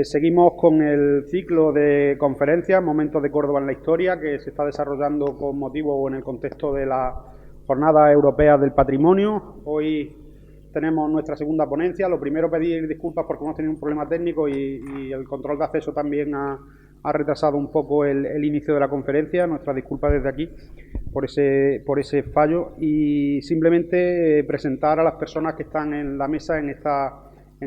Seguimos con el ciclo de conferencias, Momentos de Córdoba en la Historia, que se está desarrollando con motivo o en el contexto de la Jornada Europea del Patrimonio. Hoy tenemos nuestra segunda ponencia. Lo primero, pedir disculpas porque hemos tenido un problema técnico y el control de acceso también ha retrasado un poco el inicio de la conferencia. Nuestras disculpas desde aquí por ese fallo, y simplemente presentar a las personas que están en la mesa en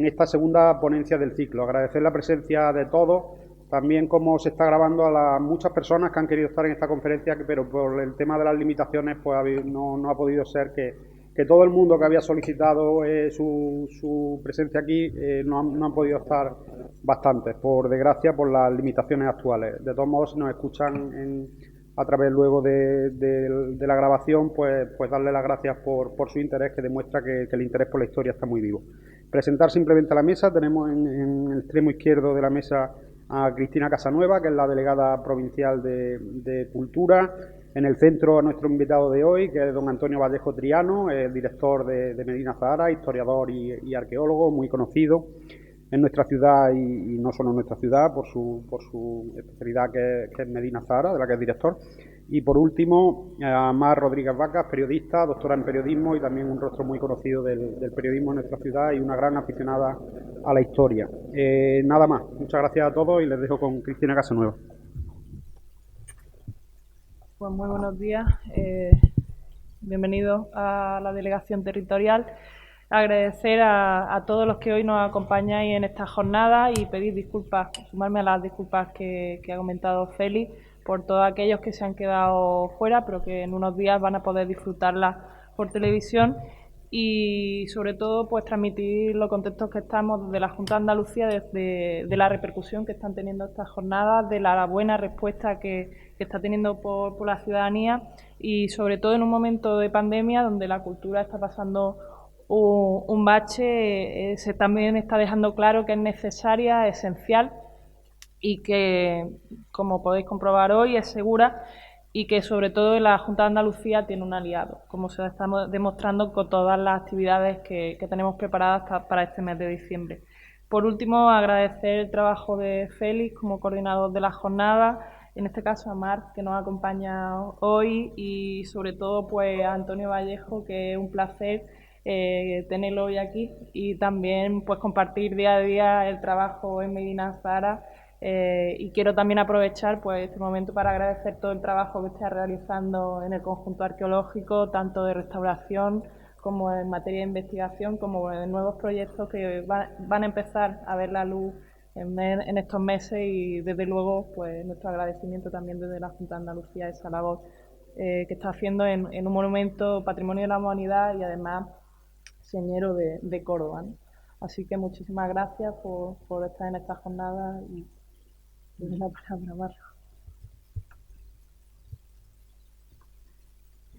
esta segunda ponencia del ciclo. Agradecer la presencia de todos, también como se está grabando a las muchas personas que han querido estar en esta conferencia, pero por el tema de las limitaciones pues no ha podido ser que todo el mundo que había solicitado su presencia aquí no han podido estar bastantes, por desgracia, por las limitaciones actuales. De todos modos, si nos escuchan a través luego de la grabación, pues darle las gracias por su interés, que demuestra que el interés por la historia está muy vivo. Presentar simplemente la mesa. Tenemos en el extremo izquierdo de la mesa a Cristina Casanueva, que es la delegada provincial de Cultura. En el centro a nuestro invitado de hoy, que es don Antonio Vallejo Triano, director de Medina Zahara, historiador y arqueólogo muy conocido en nuestra ciudad y no solo en nuestra ciudad, por su especialidad que es Medina Zahara, de la que es director. Y por último, a Mar Rodríguez Vacas, periodista, doctora en periodismo y también un rostro muy conocido del periodismo en nuestra ciudad y una gran aficionada a la historia. Nada más, muchas gracias a todos y les dejo con Cristina Casanueva. Pues muy buenos días, bienvenidos a la delegación territorial. Agradecer a todos los que hoy nos acompañáis en esta jornada y pedir disculpas, sumarme a las disculpas que ha comentado Félix por todos aquellos que se han quedado fuera, pero que en unos días van a poder disfrutarla por televisión, y sobre todo pues transmitir los contentos que estamos desde la Junta de Andalucía de la repercusión que están teniendo estas jornadas, de la buena respuesta que está teniendo por la ciudadanía, y sobre todo en un momento de pandemia donde la cultura está pasando un bache. Se también está dejando claro que es necesaria, esencial, y que, como podéis comprobar hoy, es segura, y que sobre todo la Junta de Andalucía tiene un aliado, como se está demostrando con todas las actividades que tenemos preparadas para este mes de diciembre. Por último, agradecer el trabajo de Félix como coordinador de la jornada, en este caso a Mar, que nos acompaña hoy, y sobre todo pues a Antonio Vallejo, que es un placer tenerlo hoy aquí, y también pues compartir día a día el trabajo en Medina Zahara. Y quiero también aprovechar pues este momento para agradecer todo el trabajo que está realizando en el conjunto arqueológico, tanto de restauración como en materia de investigación, como de nuevos proyectos que van a empezar a ver la luz en estos meses, y desde luego pues nuestro agradecimiento también desde la Junta de Andalucía a esa labor que está haciendo en un monumento patrimonio de la humanidad y además señero de Córdoba, ¿no? Así que muchísimas gracias por estar en esta jornada y la palabra, Mar.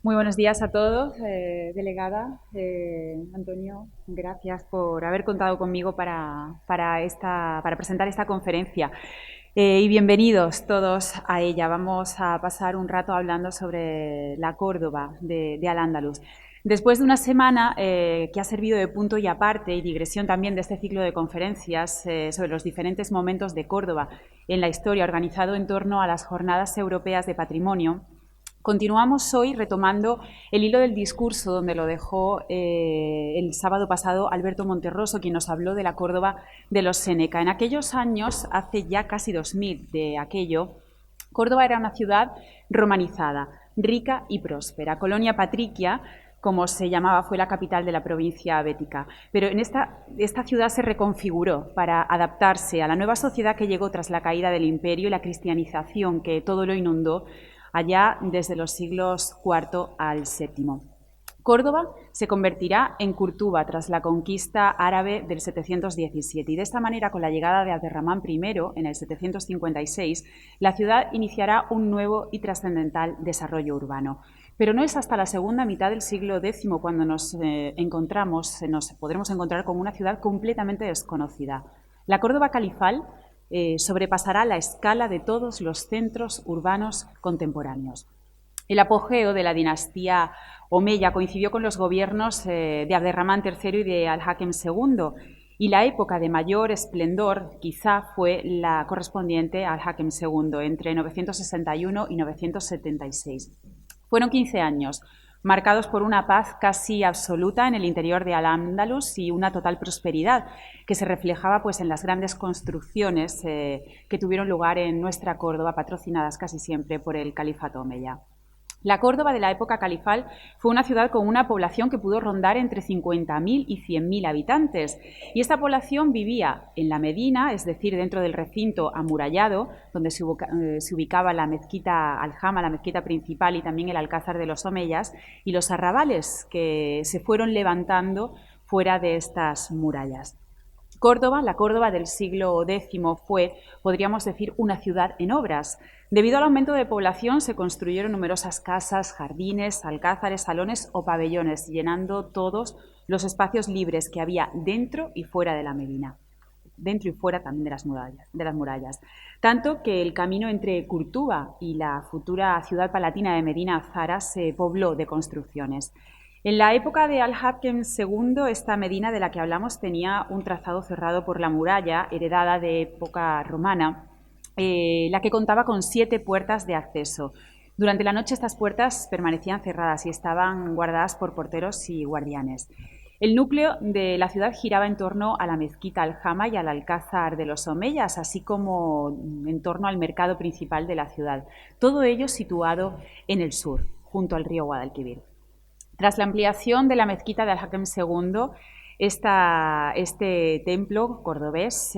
Muy buenos días a todos, delegada. Antonio, gracias por haber contado conmigo para presentar esta conferencia. Y bienvenidos todos a ella. Vamos a pasar un rato hablando sobre la Córdoba de Al-Ándalus. Después de una semana que ha servido de punto y aparte y digresión también de este ciclo de conferencias sobre los diferentes momentos de Córdoba en la historia, organizado en torno a las Jornadas Europeas de Patrimonio, continuamos hoy retomando el hilo del discurso donde lo dejó el sábado pasado Alberto Monterroso, quien nos habló de la Córdoba de los Séneca. En aquellos años, hace ya casi 2000 de aquello, Córdoba era una ciudad romanizada, rica y próspera, colonia patricia, como se llamaba, fue la capital de la provincia bética. Pero en esta ciudad se reconfiguró para adaptarse a la nueva sociedad que llegó tras la caída del imperio y la cristianización que todo lo inundó allá desde los siglos IV al VII. Córdoba se convertirá en Curtuba tras la conquista árabe del 717, y de esta manera, con la llegada de Abderramán I en el 756, la ciudad iniciará un nuevo y trascendental desarrollo urbano. Pero no es hasta la segunda mitad del siglo X cuando nos podremos encontrar con una ciudad completamente desconocida. La Córdoba califal sobrepasará la escala de todos los centros urbanos contemporáneos. El apogeo de la dinastía omeya coincidió con los gobiernos de Abderramán III y de Al-Hakem II, y la época de mayor esplendor quizá fue la correspondiente al Hakem II, entre 961 y 976. Fueron 15 años, marcados por una paz casi absoluta en el interior de Al-Ándalus y una total prosperidad que se reflejaba pues, en las grandes construcciones que tuvieron lugar en nuestra Córdoba, patrocinadas casi siempre por el Califato Omeya. La Córdoba de la época califal fue una ciudad con una población que pudo rondar entre 50.000 y 100.000 habitantes. Y esta población vivía en la Medina, es decir, dentro del recinto amurallado, donde se ubicaba la mezquita Al-Jama, la mezquita principal, y también el Alcázar de los Omeyas, y los arrabales que se fueron levantando fuera de estas murallas. Córdoba, la Córdoba del siglo X, fue, podríamos decir, una ciudad en obras. Debido al aumento de población se construyeron numerosas casas, jardines, alcázares, salones o pabellones, llenando todos los espacios libres que había dentro y fuera de la Medina. Dentro y fuera también de las murallas. Tanto que el camino entre Curtuba y la futura ciudad palatina de Medina Azara se pobló de construcciones. En la época de Al-Hakem II, esta Medina de la que hablamos tenía un trazado cerrado por la muralla, heredada de época romana, la que contaba con 7 puertas de acceso. Durante la noche estas puertas permanecían cerradas y estaban guardadas por porteros y guardianes. El núcleo de la ciudad giraba en torno a la mezquita Al-Jama y al Alcázar de los Omeyas, así como en torno al mercado principal de la ciudad. Todo ello situado en el sur, junto al río Guadalquivir. Tras la ampliación de la mezquita de Al-Hakem II, este templo cordobés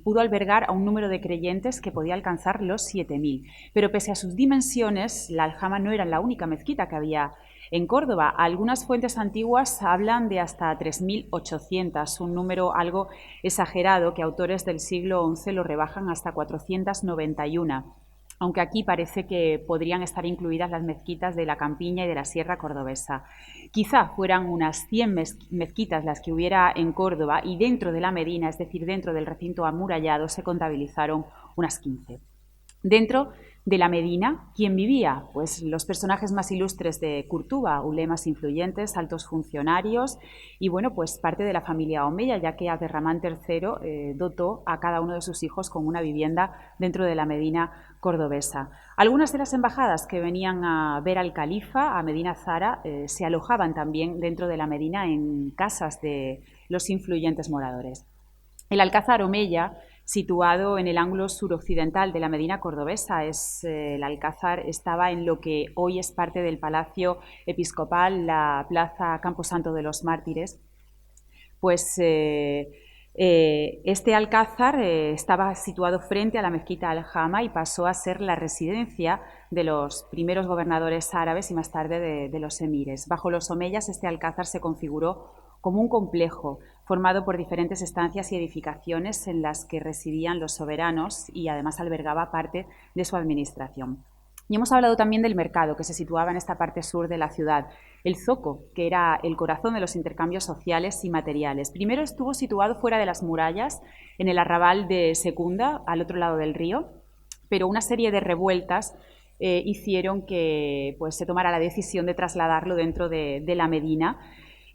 pudo albergar a un número de creyentes que podía alcanzar los 7.000. Pero pese a sus dimensiones, la Al-Jama no era la única mezquita que había en Córdoba. Algunas fuentes antiguas hablan de hasta 3.800, un número algo exagerado que autores del siglo XI lo rebajan hasta 491. Aunque aquí parece que podrían estar incluidas las mezquitas de la Campiña y de la Sierra Cordobesa. Quizá fueran unas 100 mezquitas las que hubiera en Córdoba y dentro de la Medina, es decir, dentro del recinto amurallado, se contabilizaron unas 15. Dentro de la Medina, ¿quién vivía? Pues los personajes más ilustres de Curtuba, ulemas influyentes, altos funcionarios y, bueno, pues parte de la familia Omeya, ya que Abderramán III dotó a cada uno de sus hijos con una vivienda dentro de la Medina cordobesa. Algunas de las embajadas que venían a ver al califa, a Medina Azara, se alojaban también dentro de la Medina en casas de los influyentes moradores. El Alcázar Omeya, situado en el ángulo suroccidental de la Medina cordobesa, el Alcázar estaba en lo que hoy es parte del Palacio Episcopal, la Plaza Camposanto de los Mártires. Pues este alcázar estaba situado frente a la mezquita Al-Jama y pasó a ser la residencia de los primeros gobernadores árabes y más tarde de los emires. Bajo los omeyas este alcázar se configuró como un complejo formado por diferentes estancias y edificaciones en las que residían los soberanos y además albergaba parte de su administración. Y hemos hablado también del mercado, que se situaba en esta parte sur de la ciudad. El zoco, que era el corazón de los intercambios sociales y materiales. Primero estuvo situado fuera de las murallas, en el arrabal de Secunda, al otro lado del río, pero una serie de revueltas hicieron que pues, se tomara la decisión de trasladarlo dentro de la Medina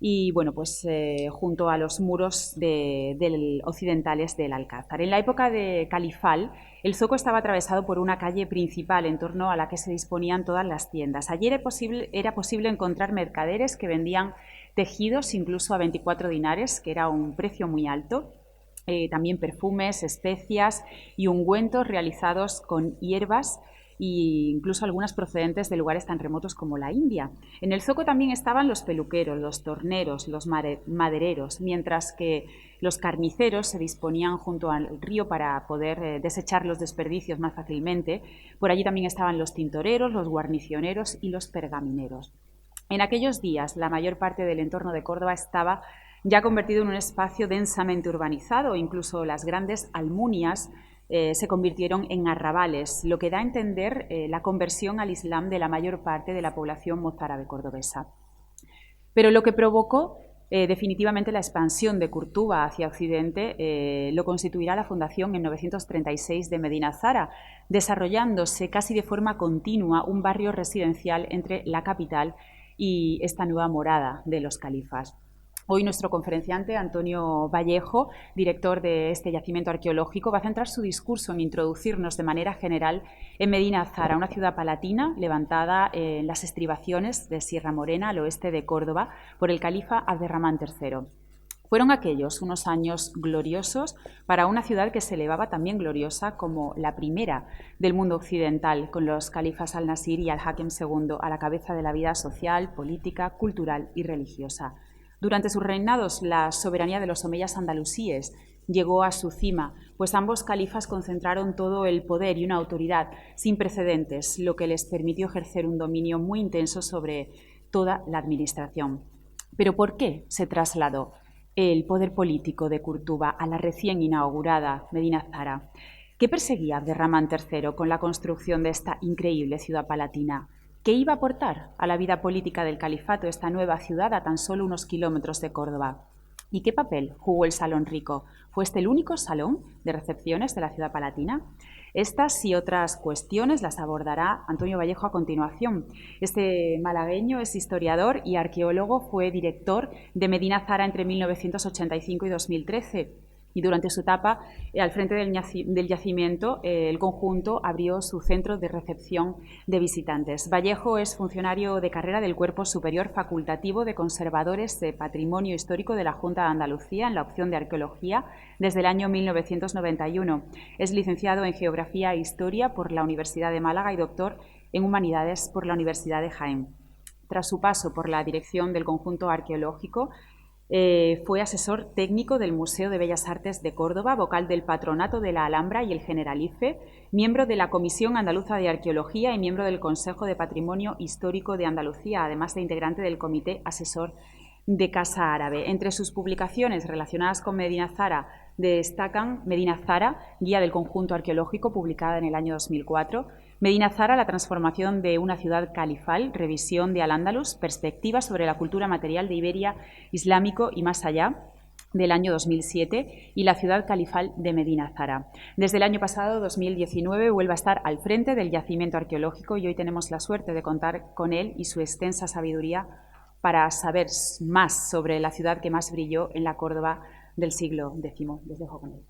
y bueno, pues junto a los muros occidentales del Alcázar. En la época de califal, el zoco estaba atravesado por una calle principal en torno a la que se disponían todas las tiendas. Allí era posible encontrar mercaderes que vendían tejidos incluso a 24 dinares, que era un precio muy alto. También perfumes, especias y ungüentos realizados con hierbas e incluso algunas procedentes de lugares tan remotos como la India. En el zoco también estaban los peluqueros, los torneros, los madereros, mientras que los carniceros se disponían junto al río para poder desechar los desperdicios más fácilmente. Por allí también estaban los tintoreros, los guarnicioneros y los pergamineros. En aquellos días, la mayor parte del entorno de Córdoba estaba ya convertido en un espacio densamente urbanizado, incluso las grandes almunias se convirtieron en arrabales, lo que da a entender la conversión al Islam de la mayor parte de la población mozárabe cordobesa. Pero lo que provocó definitivamente la expansión de Curtuba hacia Occidente lo constituirá la fundación en 936 de Medina Azara, desarrollándose casi de forma continua un barrio residencial entre la capital y esta nueva morada de los califas. Hoy nuestro conferenciante, Antonio Vallejo, director de este yacimiento arqueológico, va a centrar su discurso en introducirnos de manera general en Medina Azara, una ciudad palatina levantada en las estribaciones de Sierra Morena, al oeste de Córdoba, por el califa Abderramán III. Fueron aquellos unos años gloriosos para una ciudad que se elevaba también gloriosa como la primera del mundo occidental, con los califas al-Nasir y al-Hakem II a la cabeza de la vida social, política, cultural y religiosa. Durante sus reinados, la soberanía de los omeyas andalusíes llegó a su cima, pues ambos califas concentraron todo el poder y una autoridad sin precedentes, lo que les permitió ejercer un dominio muy intenso sobre toda la administración. ¿Pero por qué se trasladó el poder político de Córdoba a la recién inaugurada Medina Azara? ¿Qué perseguía Abderramán III con la construcción de esta increíble ciudad palatina? ¿Qué iba a aportar a la vida política del califato esta nueva ciudad a tan solo unos kilómetros de Córdoba? ¿Y qué papel jugó el Salón Rico? ¿Fue este el único salón de recepciones de la ciudad palatina? Estas y otras cuestiones las abordará Antonio Vallejo a continuación. Este malagueño es historiador y arqueólogo, fue director de Medina Azara entre 1985 y 2013. Y durante su etapa al frente del yacimiento, el conjunto abrió su centro de recepción de visitantes. Vallejo es funcionario de carrera del Cuerpo Superior Facultativo de Conservadores de Patrimonio Histórico de la Junta de Andalucía en la opción de Arqueología desde el año 1991. Es licenciado en Geografía e Historia por la Universidad de Málaga y doctor en Humanidades por la Universidad de Jaén. Tras su paso por la dirección del conjunto arqueológico, fue asesor técnico del Museo de Bellas Artes de Córdoba, vocal del Patronato de la Alhambra y el Generalife, miembro de la Comisión Andaluza de Arqueología y miembro del Consejo de Patrimonio Histórico de Andalucía, además de integrante del Comité Asesor de Casa Árabe. Entre sus publicaciones relacionadas con Medina Azara destacan Medina Azara, guía del conjunto arqueológico, publicada en el año 2004, Medina Azara, la transformación de una ciudad califal, revisión de Al-Ándalus, perspectivas sobre la cultura material de Iberia, islámico y más allá, del año 2007, y la ciudad califal de Medina Azara. Desde el año pasado, 2019, vuelve a estar al frente del yacimiento arqueológico y hoy tenemos la suerte de contar con él y su extensa sabiduría para saber más sobre la ciudad que más brilló en la Córdoba del siglo X. Les dejo con él.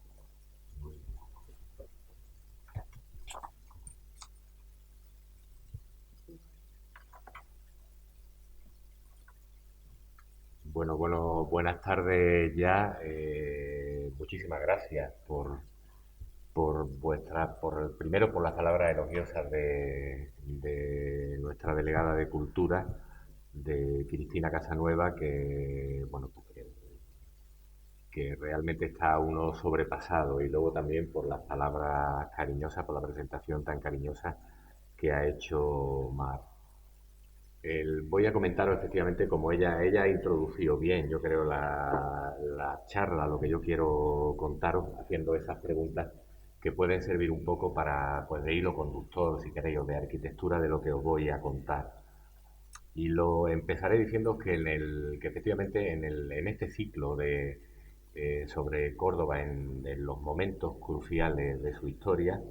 Bueno, buenas tardes ya. Muchísimas gracias primero por las palabras elogiosas de nuestra delegada de Cultura, de Cristina Casanueva, que realmente está uno sobrepasado, y luego también por las palabras cariñosas, por la presentación tan cariñosa que ha hecho Mar. Voy a comentaros efectivamente como ella ha introducido bien, yo creo, la charla, lo que yo quiero contaros, haciendo esas preguntas que pueden servir un poco para, pues, de hilo conductor, si queréis, o de arquitectura de lo que os voy a contar. Y lo empezaré diciendo que efectivamente en este ciclo sobre Córdoba en los momentos cruciales de su historia,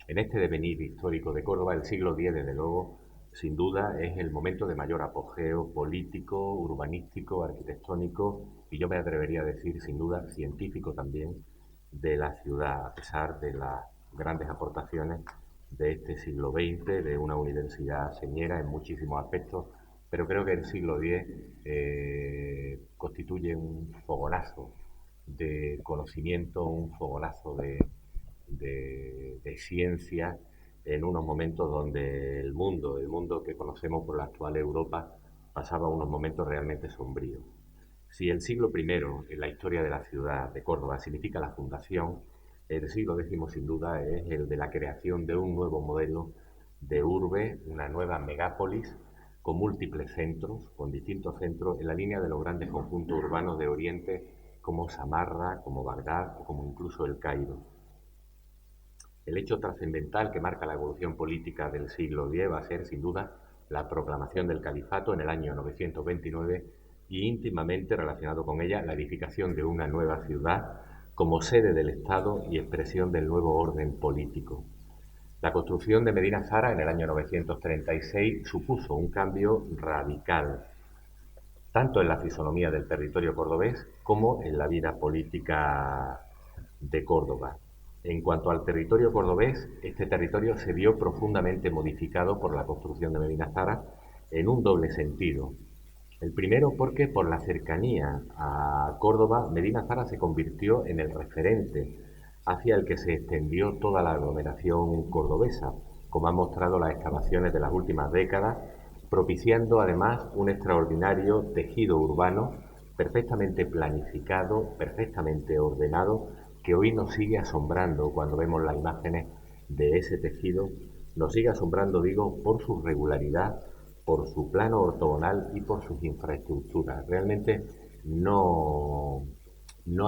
en este devenir histórico de Córdoba, el siglo X, desde luego, sin duda, es el momento de mayor apogeo político, urbanístico, arquitectónico y yo me atrevería a decir, sin duda, científico también, de la ciudad, a pesar de las grandes aportaciones de este siglo XX, de una universidad señera en muchísimos aspectos, pero creo que el siglo X constituye un fogonazo de conocimiento, un fogonazo de ciencia, en unos momentos donde el mundo que conocemos por la actual Europa, pasaba unos momentos realmente sombríos. Si el siglo I en la historia de la ciudad de Córdoba significa la fundación, el siglo X sin duda es el de la creación de un nuevo modelo de urbe, una nueva megápolis, con múltiples centros, con distintos centros, en la línea de los grandes conjuntos urbanos de Oriente, como Samarra, como Bagdad o como incluso el Cairo. El hecho trascendental que marca la evolución política del siglo X va a ser, sin duda, la proclamación del califato en el año 929 y íntimamente relacionado con ella la edificación de una nueva ciudad como sede del Estado y expresión del nuevo orden político. La construcción de Medina Azara en el año 936 supuso un cambio radical tanto en la fisonomía del territorio cordobés como en la vida política de Córdoba. En cuanto al territorio cordobés, este territorio se vio profundamente modificado por la construcción de Medina Zara en un doble sentido. El primero porque por la cercanía a Córdoba, Medina Zara se convirtió en el referente hacia el que se extendió toda la aglomeración cordobesa, como han mostrado las excavaciones de las últimas décadas, propiciando además un extraordinario tejido urbano perfectamente planificado, perfectamente ordenado, que hoy nos sigue asombrando cuando vemos las imágenes de ese tejido. Nos sigue asombrando, digo, por su regularidad, por su plano ortogonal y por sus infraestructuras. Realmente no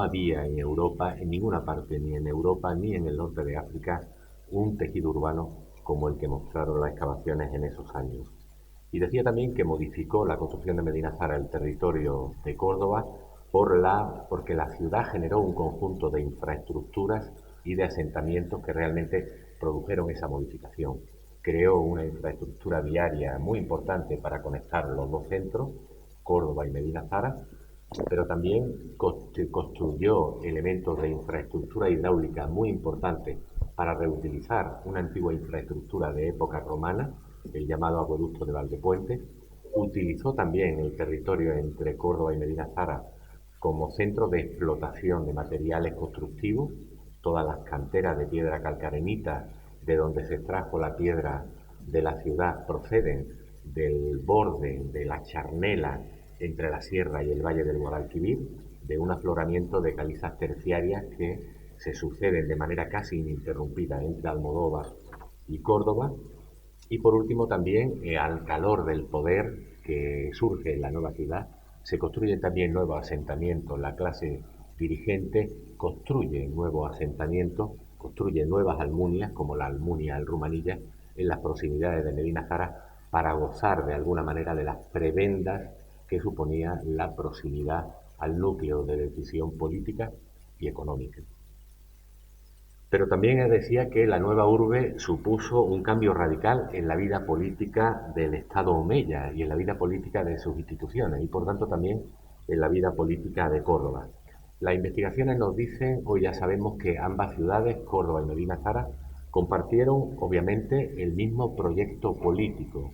había en Europa, en ninguna parte, ni en Europa ni en el norte de África, un tejido urbano como el que mostraron las excavaciones en esos años. Y decía también que modificó la construcción de Medina Zara el territorio de Córdoba porque la ciudad generó un conjunto de infraestructuras y de asentamientos que realmente produjeron esa modificación. Creó una infraestructura viaria muy importante para conectar los dos centros, Córdoba y Medina Zara, pero también construyó elementos de infraestructura hidráulica muy importantes para reutilizar una antigua infraestructura de época romana, el llamado acueducto de Valdepuente. Utilizó también el territorio entre Córdoba y Medina Zara como centro de explotación de materiales constructivos. Todas las canteras de piedra calcarenita de donde se extrajo la piedra de la ciudad proceden del borde de la charnela entre la sierra y el valle del Guadalquivir, de un afloramiento de calizas terciarias que se suceden de manera casi ininterrumpida entre Almodóvar y Córdoba. Y por último también, al calor del poder que surge en la nueva ciudad, se construyen también nuevos asentamientos. La clase dirigente construye nuevos asentamientos, construye nuevas almunias, como la Almunia al Rumanilla, en las proximidades de Medina Zara, para gozar de alguna manera de las prebendas que suponía la proximidad al núcleo de decisión política y económica. Pero también decía que la nueva urbe supuso un cambio radical en la vida política del Estado omeya y en la vida política de sus instituciones y por tanto también en la vida política de Córdoba. Las investigaciones nos dicen, hoy ya sabemos que ambas ciudades, Córdoba y Medina Zara, compartieron obviamente el mismo proyecto político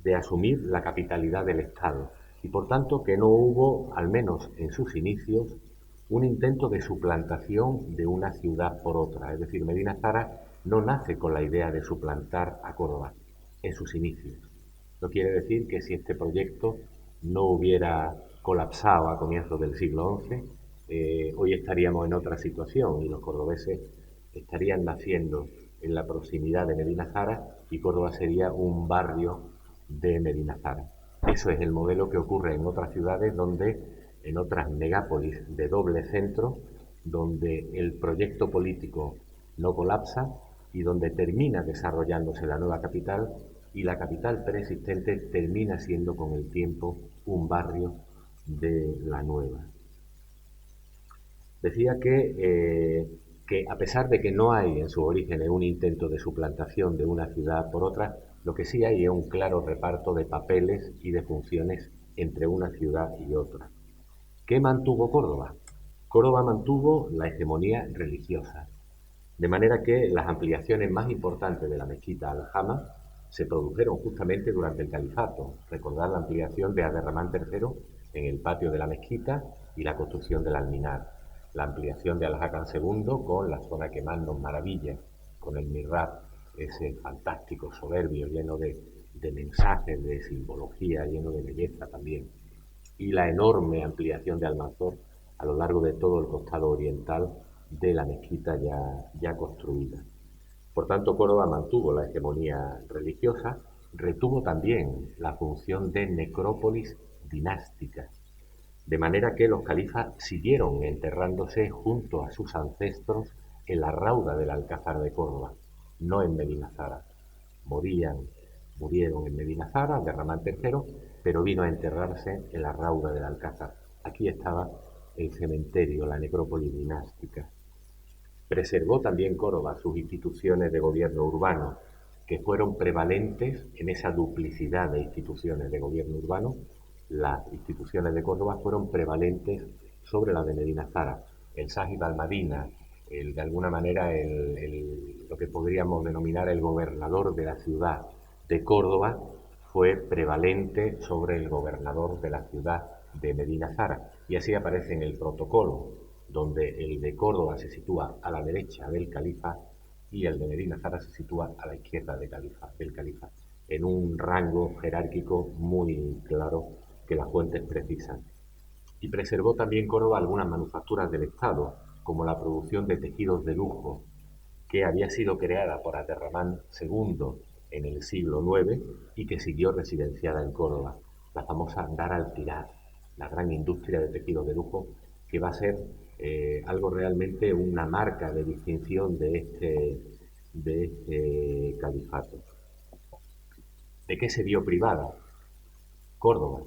de asumir la capitalidad del Estado y por tanto que no hubo, al menos en sus inicios, un intento de suplantación de una ciudad por otra. Es decir, Medina Zara no nace con la idea de suplantar a Córdoba en sus inicios. No quiere decir que si este proyecto no hubiera colapsado a comienzos del siglo XI, hoy estaríamos en otra situación y los cordobeses estarían naciendo en la proximidad de Medina Zara y Córdoba sería un barrio de Medina Zara. Eso es el modelo que ocurre en otras ciudades en otras megápolis de doble centro, donde el proyecto político no colapsa y donde termina desarrollándose la nueva capital y la capital preexistente termina siendo con el tiempo un barrio de la nueva. Decía que a pesar de que no hay en sus orígenes un intento de suplantación de una ciudad por otra, lo que sí hay es un claro reparto de papeles y de funciones entre una ciudad y otra. ¿Qué mantuvo Córdoba? Córdoba mantuvo la hegemonía religiosa, de manera que las ampliaciones más importantes de la mezquita Al-Jama se produjeron justamente durante el califato. Recordar la ampliación de Abderramán III en el patio de la mezquita y la construcción del alminar, la ampliación de Al-Hakam II con la zona que más nos maravilla, con el mihrab, ese fantástico, soberbio, lleno de mensajes, de simbología, lleno de belleza también, y la enorme ampliación de Almanzor a lo largo de todo el costado oriental de la mezquita ya construida. Por tanto, Córdoba mantuvo la hegemonía religiosa, retuvo también la función de necrópolis dinástica, de manera que los califas siguieron enterrándose junto a sus ancestros en la rauda del Alcázar de Córdoba, no en Medina Zara. Murieron en Medina Zara, Abderramán III, pero vino a enterrarse en la rauda del Alcázar. Aquí estaba el cementerio, la necrópolis dinástica. Preservó también Córdoba sus instituciones de gobierno urbano, que fueron prevalentes en esa duplicidad de instituciones de gobierno urbano, las instituciones de Córdoba fueron prevalentes sobre las de Medina Zara. El Sajid al-Madina, de alguna manera lo que podríamos denominar el gobernador de la ciudad de Córdoba, fue prevalente sobre el gobernador de la ciudad de Medina Zara. Y así aparece en el protocolo, donde el de Córdoba se sitúa a la derecha del califa y el de Medina Zara se sitúa a la izquierda del califa, en un rango jerárquico muy claro que las fuentes precisan. Y preservó también Córdoba algunas manufacturas del Estado, como la producción de tejidos de lujo, que había sido creada por Abderramán II en el siglo IX y que siguió residenciada en Córdoba. La famosa Dar al-Tiraz, la gran industria de tejidos de lujo, que va a ser algo realmente una marca de distinción de este califato. ¿De qué se vio privada Córdoba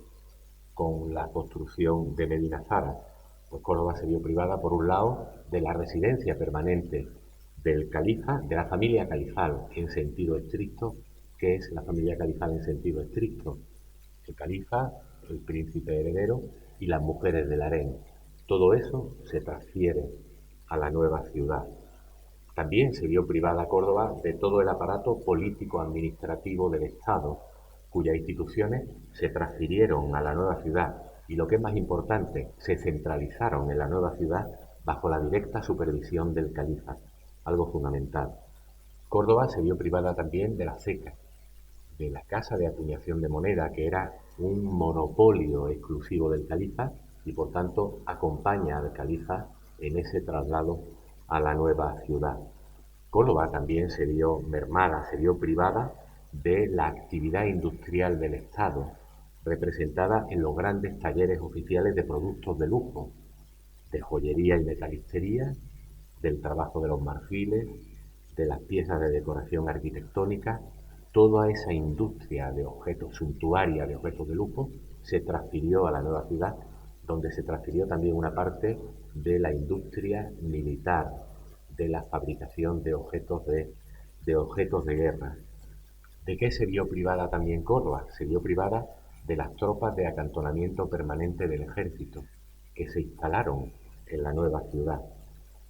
con la construcción de Medina Zara? Pues Córdoba se vio privada, por un lado, de la residencia permanente del califa, de la familia califal en sentido estricto. ¿Qué es la familia califal en sentido estricto? El califa, el príncipe heredero y las mujeres del harén. Todo eso se transfiere a la nueva ciudad. También se vio privada Córdoba de todo el aparato político-administrativo del Estado, cuyas instituciones se transfirieron a la nueva ciudad y, lo que es más importante, se centralizaron en la nueva ciudad bajo la directa supervisión del califa, algo fundamental. Córdoba se vio privada también de la ceca, de la casa de acuñación de moneda, que era un monopolio exclusivo del califa y por tanto acompaña al califa en ese traslado a la nueva ciudad. Córdoba también se vio mermada, se vio privada de la actividad industrial del Estado, representada en los grandes talleres oficiales de productos de lujo, de joyería y metalistería, del trabajo de los marfiles, de las piezas de decoración arquitectónica. Toda esa industria de objetos suntuaria, de objetos de lujo, se transfirió a la nueva ciudad, donde se transfirió también una parte de la industria militar, de la fabricación de objetos de guerra. ¿De qué se vio privada también Córdoba? Se vio privada de las tropas de acantonamiento permanente del ejército, que se instalaron en la nueva ciudad.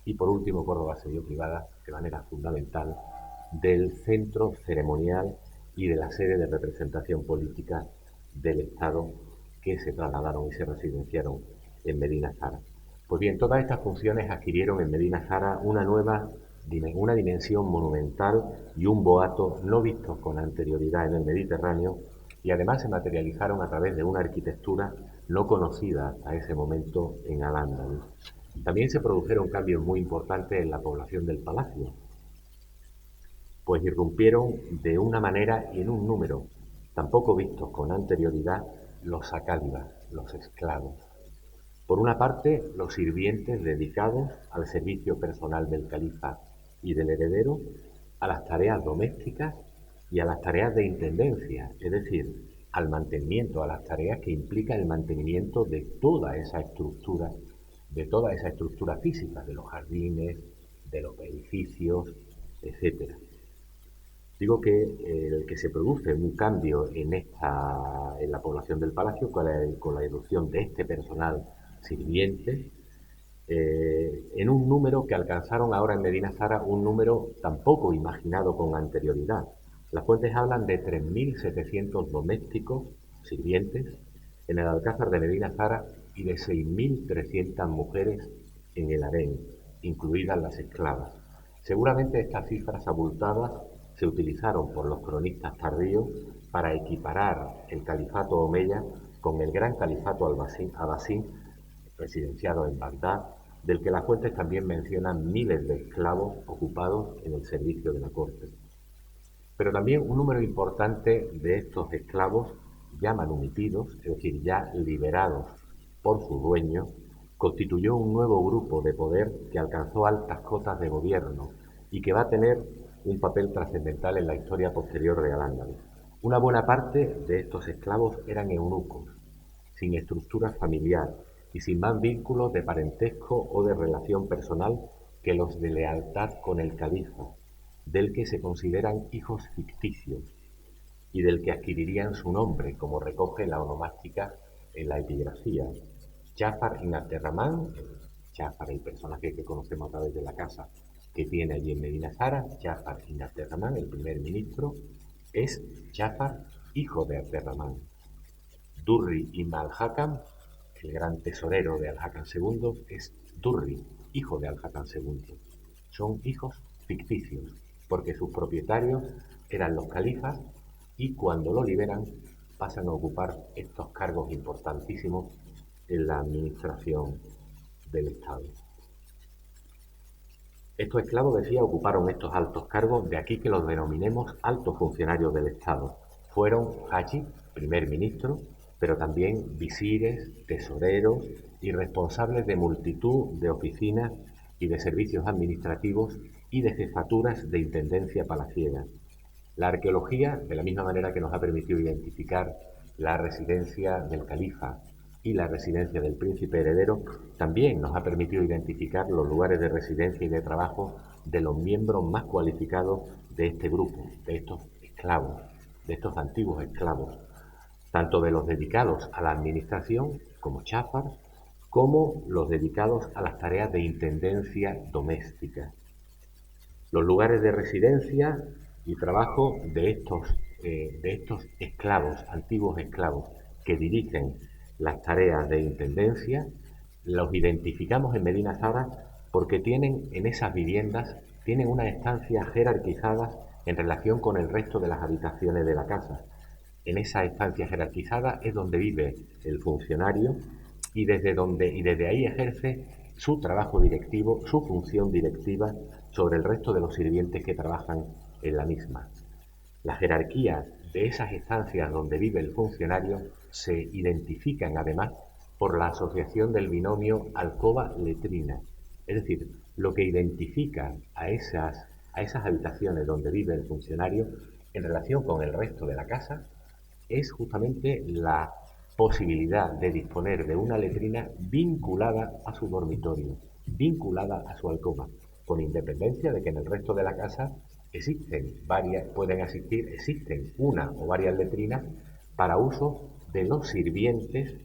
Y por último, Córdoba se vio privada de manera fundamental del centro ceremonial y de la sede de representación política del Estado, que se trasladaron y se residenciaron en Medina Zara. Pues bien, todas estas funciones adquirieron en Medina Zara una dimensión monumental y un boato no vistos con anterioridad en el Mediterráneo, y además se materializaron a través de una arquitectura no conocida hasta ese momento en Al-Ándalus. También se produjeron cambios muy importantes en la población del palacio, pues irrumpieron de una manera y en un número tampoco vistos con anterioridad los sacálibas, los esclavos. Por una parte, los sirvientes dedicados al servicio personal del califa y del heredero, a las tareas domésticas y a las tareas de intendencia, es decir, al mantenimiento, a las tareas que implica el mantenimiento de toda esa estructura física, de los jardines, de los edificios, etcétera. Digo que se produce un cambio en la población del palacio con la irrupción de este personal sirviente, en un número que alcanzaron ahora en Medina Zara, un número tampoco imaginado con anterioridad. Las fuentes hablan de 3.700 domésticos sirvientes en el Alcázar de Medina Zara y de 6.300 mujeres en el harén, incluidas las esclavas. Seguramente estas cifras abultadas se utilizaron por los cronistas tardíos para equiparar el califato omeya con el gran califato abasí, residenciado en Bagdad, del que las fuentes también mencionan miles de esclavos ocupados en el servicio de la corte. Pero también un número importante de estos esclavos ya manumitidos, es decir, ya liberados por su dueño, constituyó un nuevo grupo de poder que alcanzó altas cotas de gobierno y que va a tener un papel trascendental en la historia posterior de Al-Ándalus. Una buena parte de estos esclavos eran eunucos, sin estructura familiar y sin más vínculos de parentesco o de relación personal que los de lealtad con el califa, del que se consideran hijos ficticios y del que adquirirían su nombre, como recoge la onomástica en la epigrafía. Jafar ibn Abderramán, Jafar, el personaje que conocemos a través de la casa que tiene allí en Medina Zara, Jafar ibn Abderramán, el primer ministro, es Jafar, hijo de Abderramán. Durri ibn al-Hakam, el gran tesorero de Al-Hakam II, es Durri, hijo de Al-Hakam II. Son hijos ficticios, porque sus propietarios eran los califas y cuando lo liberan pasan a ocupar estos cargos importantísimos en la administración del Estado. Estos esclavos, decía, ocuparon estos altos cargos, de aquí que los denominemos altos funcionarios del Estado. Fueron haji, primer ministro, pero también visires, tesoreros y responsables de multitud de oficinas y de servicios administrativos y de jefaturas de intendencia palaciega. La arqueología, de la misma manera que nos ha permitido identificar la residencia del califa y la residencia del príncipe heredero, también nos ha permitido identificar los lugares de residencia y de trabajo de los miembros más cualificados de este grupo, de estos esclavos, de estos antiguos esclavos, tanto de los dedicados a la administración, como Jafar, como los dedicados a las tareas de intendencia doméstica. Los lugares de residencia y trabajo de estos esclavos, antiguos esclavos, que dirigen las tareas de intendencia, los identificamos en Medina Zara porque tienen en esas viviendas, tienen unas estancias jerarquizadas en relación con el resto de las habitaciones de la casa. En esa estancia jerarquizada es donde vive el funcionario y desde ahí ejerce su trabajo directivo, su función directiva sobre el resto de los sirvientes que trabajan en la misma. La jerarquía de esas estancias donde vive el funcionario se identifican además por la asociación del binomio alcoba-letrina. Es decir, lo que identifica a esas habitaciones donde vive el funcionario en relación con el resto de la casa es justamente la posibilidad de disponer de una letrina vinculada a su dormitorio, vinculada a su alcoba, con independencia de que en el resto de la casa existen una o varias letrinas para uso de los sirvientes,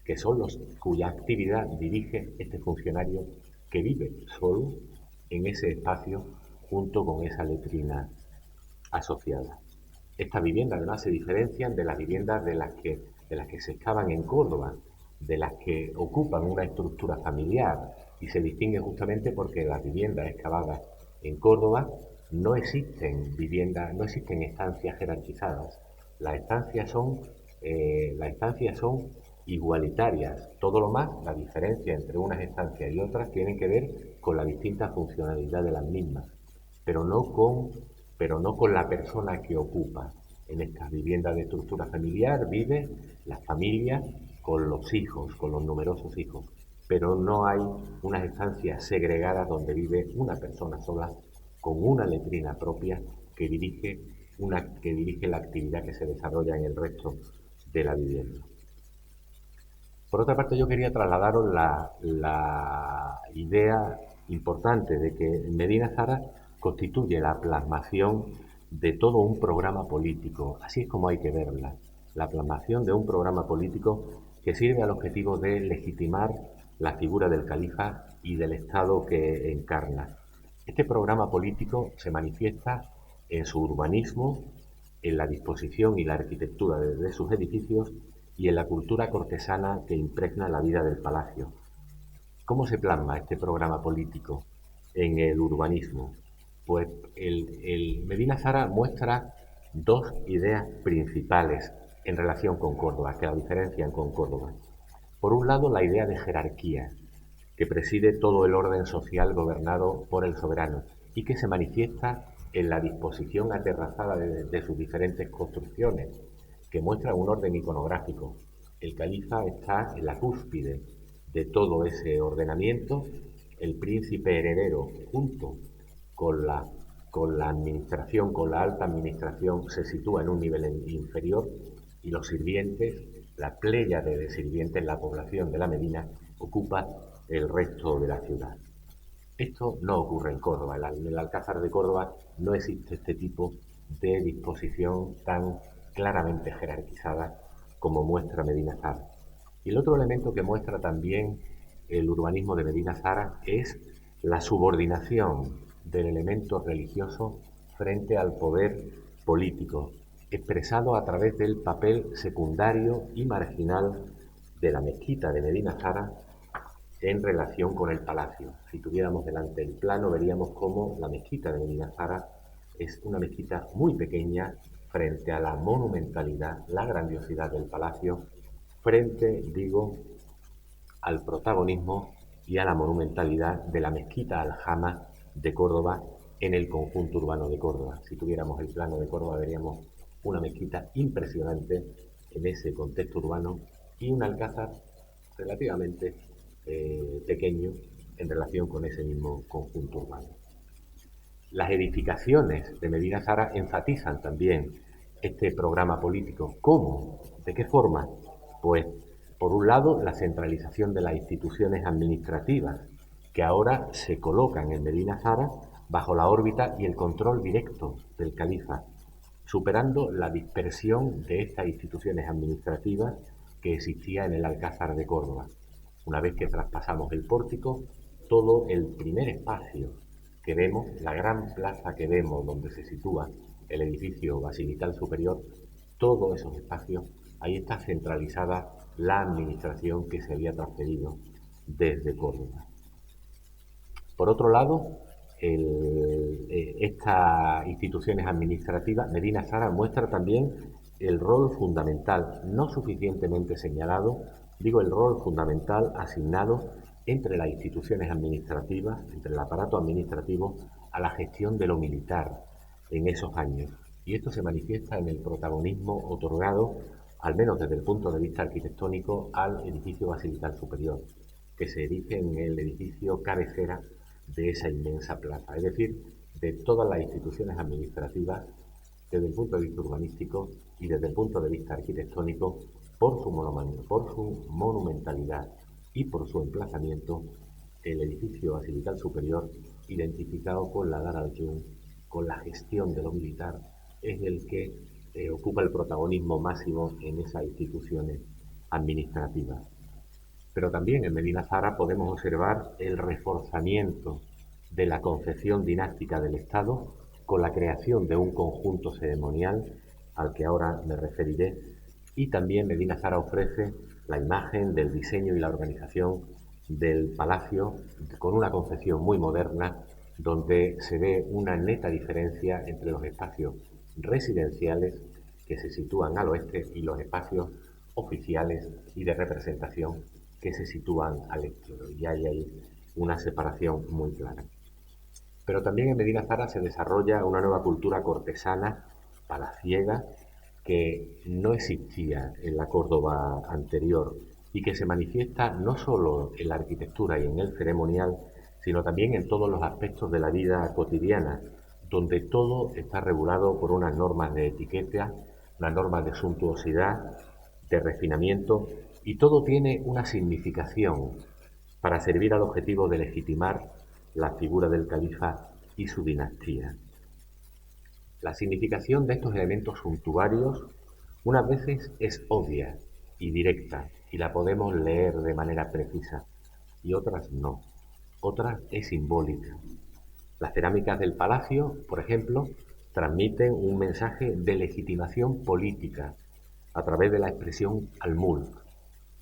que son los cuya actividad dirige este funcionario que vive solo en ese espacio junto con esa letrina asociada. Estas viviendas además se diferencian de las viviendas de las que se excavan en Córdoba, de las que ocupan una estructura familiar, y se distinguen justamente porque las viviendas excavadas en Córdoba no existen estancias jerarquizadas. Las estancias son igualitarias. Todo lo más, la diferencia entre unas estancias y otras tienen que ver con la distinta funcionalidad de las mismas, pero no con la persona que ocupa. En estas viviendas de estructura familiar vive la familia con los hijos, con los numerosos hijos, pero no hay unas estancias segregadas donde vive una persona sola con una letrina propia que dirige la actividad que se desarrolla en el resto de la vivienda. Por otra parte, yo quería trasladaros la idea importante de que Medina Zara constituye la plasmación de todo un programa político, así es como hay que verla, la plasmación de un programa político que sirve al objetivo de legitimar la figura del califa y del Estado que encarna. Este programa político se manifiesta en su urbanismo, en la disposición y la arquitectura de sus edificios y en la cultura cortesana que impregna la vida del palacio. ¿Cómo se plasma este programa político en el urbanismo? Pues el Medina Zara muestra dos ideas principales en relación con Córdoba, que la diferencian con Córdoba. Por un lado, la idea de jerarquía, que preside todo el orden social gobernado por el soberano y que se manifiesta en la disposición aterrazada de sus diferentes construcciones, que muestra un orden iconográfico. El califa está en la cúspide de todo ese ordenamiento, el príncipe heredero junto con la administración, con la alta administración, se sitúa en un nivel inferior y los sirvientes, la pléyade de sirvientes, la población de la Medina, ocupa el resto de la ciudad. Esto no ocurre en Córdoba. En el Alcázar de Córdoba no existe este tipo de disposición tan claramente jerarquizada como muestra Medina Zara. Y el otro elemento que muestra también el urbanismo de Medina Zara es la subordinación del elemento religioso frente al poder político, expresado a través del papel secundario y marginal de la mezquita de Medina Zara en relación con el palacio. Si tuviéramos delante el plano, veríamos cómo la mezquita de Medina Zara es una mezquita muy pequeña frente a la monumentalidad, la grandiosidad del palacio, frente, digo, al protagonismo y a la monumentalidad de la mezquita Aljama de Córdoba en el conjunto urbano de Córdoba. Si tuviéramos el plano de Córdoba, veríamos una mezquita impresionante en ese contexto urbano y un alcázar relativamente pequeño en relación con ese mismo conjunto urbano. Las edificaciones de Medina Zara enfatizan también este programa político. ¿Cómo? ¿De qué forma? Pues, por un lado, la centralización de las instituciones administrativas, que ahora se colocan en Medina Zara bajo la órbita y el control directo del califa, superando la dispersión de estas instituciones administrativas que existía en el Alcázar de Córdoba. Una vez que traspasamos el pórtico, todo el primer espacio que vemos, la gran plaza que vemos donde se sitúa el edificio basilical superior, todos esos espacios, ahí está centralizada la administración que se había transferido desde Córdoba. Por otro lado, estas instituciones administrativas, Medina Zara muestra también el rol fundamental, no suficientemente señalado, digo el rol fundamental asignado entre las instituciones administrativas, entre el aparato administrativo, a la gestión de lo militar en esos años. Y esto se manifiesta en el protagonismo otorgado, al menos desde el punto de vista arquitectónico, al edificio basilical superior, que se erige en el edificio cabecera de esa inmensa plaza, es decir, de todas las instituciones administrativas, desde el punto de vista urbanístico y desde el punto de vista arquitectónico, por su monumentalidad y por su emplazamiento, el edificio basilical superior, identificado con la Dar al-Jum, con la gestión de lo militar, es el que ocupa el protagonismo máximo en esas instituciones administrativas. Pero también en Medina Zara podemos observar el reforzamiento de la concepción dinástica del Estado con la creación de un conjunto ceremonial al que ahora me referiré, y también Medina Zara ofrece la imagen del diseño y la organización del palacio con una concepción muy moderna donde se ve una neta diferencia entre los espacios residenciales que se sitúan al oeste y los espacios oficiales y de representación que se sitúan al este, y hay ahí una separación muy clara. Pero también en Medina Zara se desarrolla una nueva cultura cortesana, palaciega, que no existía en la Córdoba anterior y que se manifiesta no solo en la arquitectura y en el ceremonial, sino también en todos los aspectos de la vida cotidiana, donde todo está regulado por unas normas de etiqueta, unas normas de suntuosidad, de refinamiento, y todo tiene una significación para servir al objetivo de legitimar la figura del califa y su dinastía. La significación de estos elementos suntuarios unas veces es obvia y directa y la podemos leer de manera precisa, y otras no. Otras es simbólica. Las cerámicas del palacio, por ejemplo, transmiten un mensaje de legitimación política a través de la expresión al-mulk,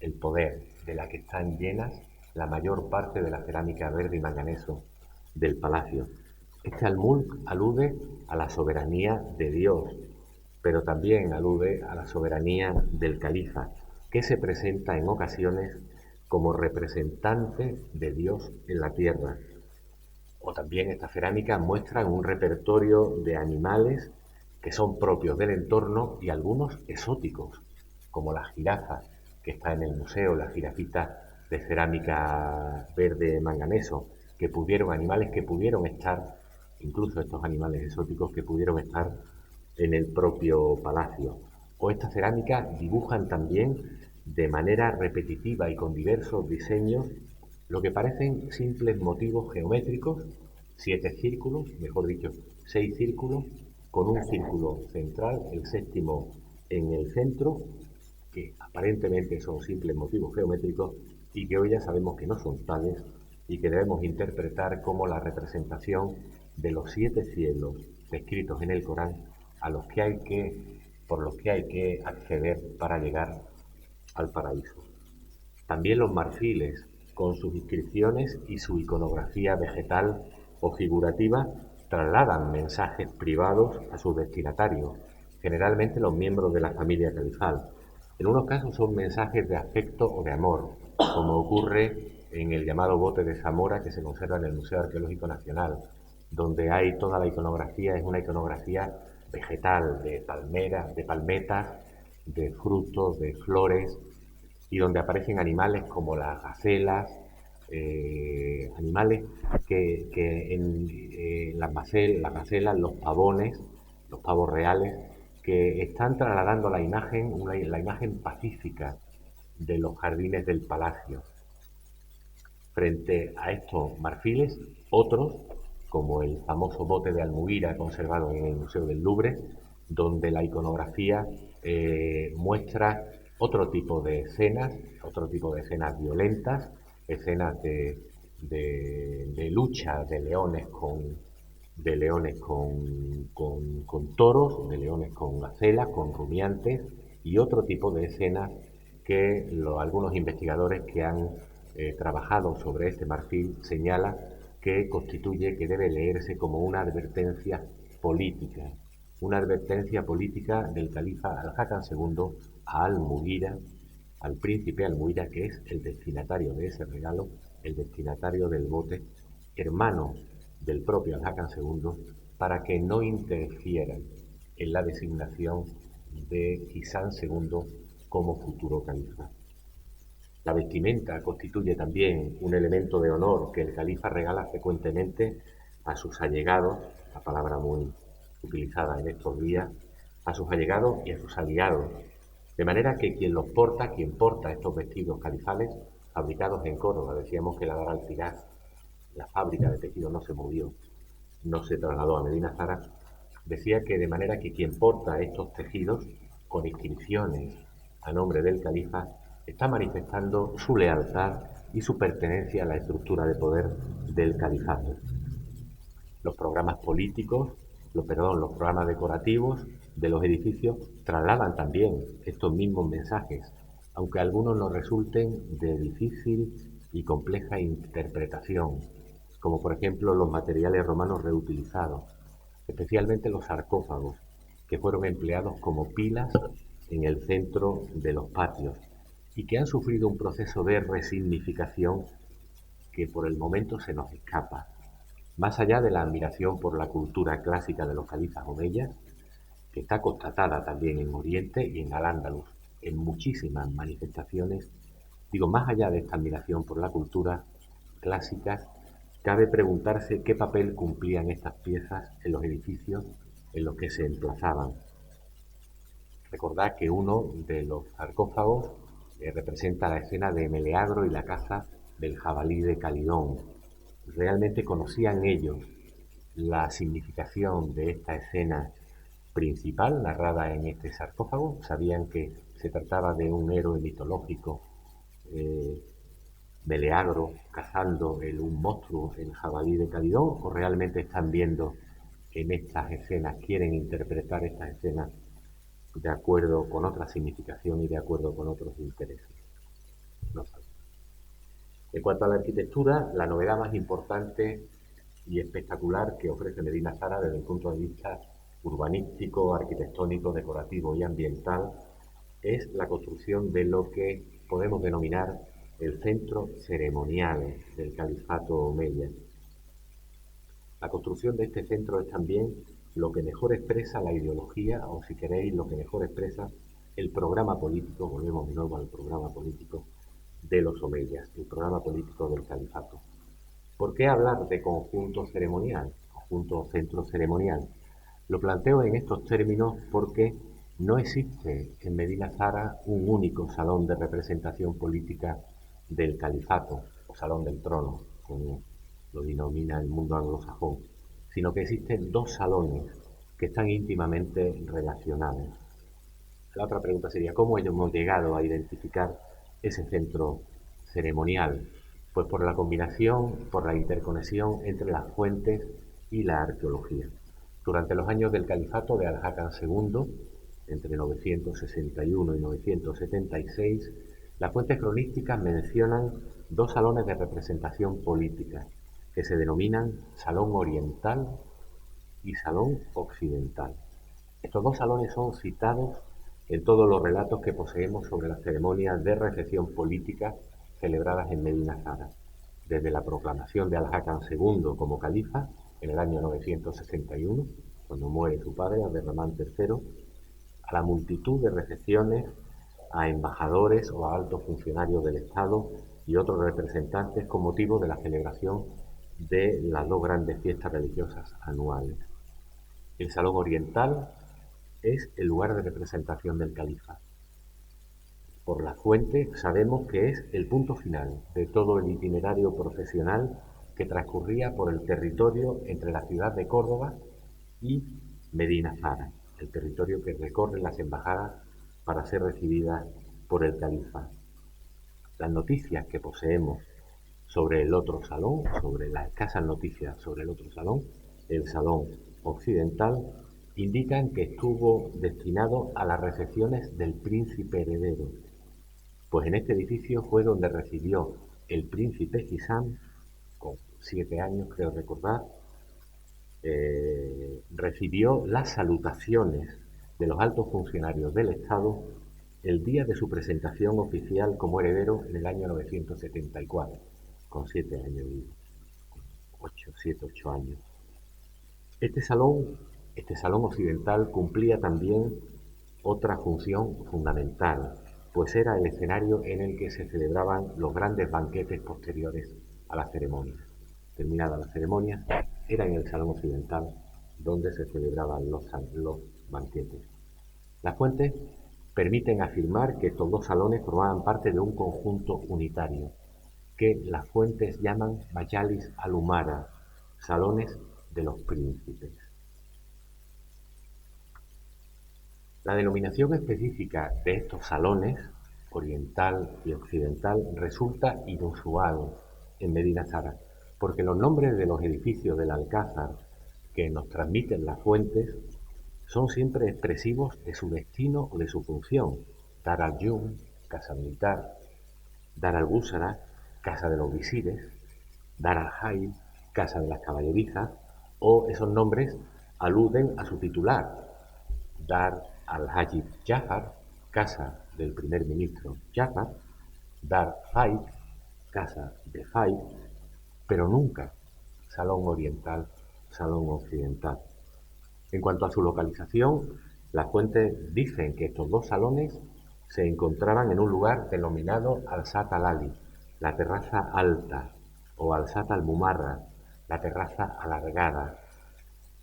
el poder, de la que están llenas la mayor parte de la cerámica verde y manganeso del palacio. Este al-mulk alude a la soberanía de Dios, pero también alude a la soberanía del califa, que se presenta en ocasiones como representante de Dios en la tierra. O también estas cerámicas muestran un repertorio de animales que son propios del entorno y algunos exóticos, como la jirafa, que está en el museo, la jirafita de cerámica verde manganeso, animales que pudieron estar, incluso estos animales exóticos que pudieron estar en el propio palacio. O estas cerámicas dibujan también de manera repetitiva y con diversos diseños lo que parecen simples motivos geométricos, 7 círculos, mejor dicho, 6 círculos, con un círculo central, el séptimo en el centro, que aparentemente son simples motivos geométricos y que hoy ya sabemos que no son tales y que debemos interpretar como la representación de los 7 cielos descritos en el Corán por los que hay que acceder para llegar al paraíso. También los marfiles, con sus inscripciones y su iconografía vegetal o figurativa, trasladan mensajes privados a sus destinatarios, generalmente los miembros de la familia califal. En unos casos son mensajes de afecto o de amor, como ocurre en el llamado bote de Zamora que se conserva en el Museo Arqueológico Nacional, donde hay toda la iconografía, es una iconografía vegetal, de palmeras, de palmetas, de frutos, de flores, y donde aparecen animales como las gacelas, animales que en las gacelas, los pavones, los pavos reales, que están trasladando la imagen, la imagen pacífica de los jardines del palacio. Frente a estos marfiles, otros, como el famoso bote de Almugira conservado en el Museo del Louvre, donde la iconografía muestra otro tipo de escenas violentas, escenas de lucha de leones con toros, de leones con gacelas, con rumiantes y otro tipo de escenas que algunos investigadores que han trabajado sobre este marfil señalan que debe leerse como una advertencia política del califa Al-Hakam II a Al-Mughira, al príncipe Al-Mughira, que es el destinatario de ese regalo, el destinatario del bote, hermano del propio Al-Hakam II, para que no interfieran en la designación de Hisán II como futuro califa. La vestimenta constituye también un elemento de honor que el califa regala frecuentemente a sus allegados, la palabra muy utilizada en estos días, a sus allegados y a sus aliados, de manera que quien porta estos vestidos califales, fabricados en Córdoba, decíamos que la Dar Al-Firaz, la fábrica de tejido no se movió, no se trasladó a Medina Zara, decía que de manera que quien porta estos tejidos con inscripciones a nombre del califa está manifestando su lealtad y su pertenencia a la estructura de poder del califato. Los programas políticos, los programas decorativos de los edificios trasladan también estos mismos mensajes, aunque algunos nos resulten de difícil y compleja interpretación, como por ejemplo los materiales romanos reutilizados, especialmente los sarcófagos, que fueron empleados como pilas en el centro de los patios y que han sufrido un proceso de resignificación que por el momento se nos escapa. Más allá de la admiración por la cultura clásica de los califas omeyas, que está constatada también en Oriente y en Al-Ándalus, en muchísimas manifestaciones, más allá de esta admiración por la cultura clásica, cabe preguntarse qué papel cumplían estas piezas en los edificios en los que se emplazaban. Recordad que uno de los sarcófagos representa la escena de Meleagro y la caza del jabalí de Calidón. Realmente conocían ellos la significación de esta escena principal narrada en este sarcófago, sabían que se trataba de un héroe mitológico, Meleagro cazando un monstruo, el jabalí de Calidón, o realmente están viendo en estas escenas, quieren interpretar estas escenas de acuerdo con otra significación y de acuerdo con otros intereses. No sé. En cuanto a la arquitectura, la novedad más importante y espectacular que ofrece Medina Zara desde el punto de vista urbanístico, arquitectónico, decorativo y ambiental es la construcción de lo que podemos denominar el centro ceremonial del califato omeya. La construcción de este centro es también lo que mejor expresa la ideología, o si queréis, lo que mejor expresa el programa político, volvemos de nuevo al programa político de los omeyas, el programa político del califato. ¿Por qué hablar de conjunto ceremonial, conjunto centro ceremonial? Lo planteo en estos términos porque no existe en Medina Zara un único salón de representación política del califato, o salón del trono, como lo denomina el mundo anglosajón, sino que existen dos salones que están íntimamente relacionados. la otra pregunta sería, ¿cómo hemos llegado a identificar ese centro ceremonial? Pues por la combinación, por la interconexión entre las fuentes y la arqueología. Durante los años del califato de Al-Hakam II, entre 961 y 976, las fuentes cronísticas mencionan dos salones de representación política que se denominan Salón Oriental y Salón Occidental. Estos dos salones son citados en todos los relatos que poseemos sobre las ceremonias de recepción política celebradas en Medina Zara, desde la proclamación de Al-Hakam II como califa en el año 961, cuando muere su padre, Abderramán III, a la multitud de recepciones a embajadores o a altos funcionarios del Estado y otros representantes con motivo de la celebración de las dos grandes fiestas religiosas anuales. El Salón Oriental es el lugar de representación del califa. Por la fuente sabemos que es el punto final de todo el itinerario profesional que transcurría por el territorio entre la ciudad de Córdoba y Medina Zara, el territorio que recorren las embajadas para ser recibidas por el califa. Las noticias que poseemos sobre el otro salón, sobre las escasas noticias sobre el otro salón, el Salón Occidental, indican que estuvo destinado a las recepciones del príncipe heredero, pues en este edificio fue donde recibió el príncipe Hisam, con 7 años creo recordar, recibió las salutaciones de los altos funcionarios del Estado el día de su presentación oficial como heredero en el año 974, con 7 años y 8 años. Este salón occidental cumplía también otra función fundamental, pues era el escenario en el que se celebraban los grandes banquetes posteriores a la ceremonia. Terminada la ceremonia, era en el Salón Occidental donde se celebraban los banquetes. Las fuentes permiten afirmar que estos dos salones formaban parte de un conjunto unitario, que las fuentes llaman Majalis al-Umara, salones de los príncipes. La denominación específica de estos salones, oriental y occidental, resulta inusual en Medina Zara, porque los nombres de los edificios del Alcázar que nos transmiten las fuentes son siempre expresivos de su destino o de su función. Dar al-Yum, casa militar; Dar al-Busara, casa de los visires; Dar al-Hayl, casa de las caballerizas, o esos nombres aluden a su titular, Dar al-Hajib Jafar, casa del primer ministro Jafar; Dar Faid, casa de Faid, pero nunca Salón Oriental, Salón Occidental. En cuanto a su localización, las fuentes dicen que estos dos salones se encontraban en un lugar denominado Al-Sat al-Ali, la terraza alta, o Al-Sat al-Mumarra, la terraza alargada.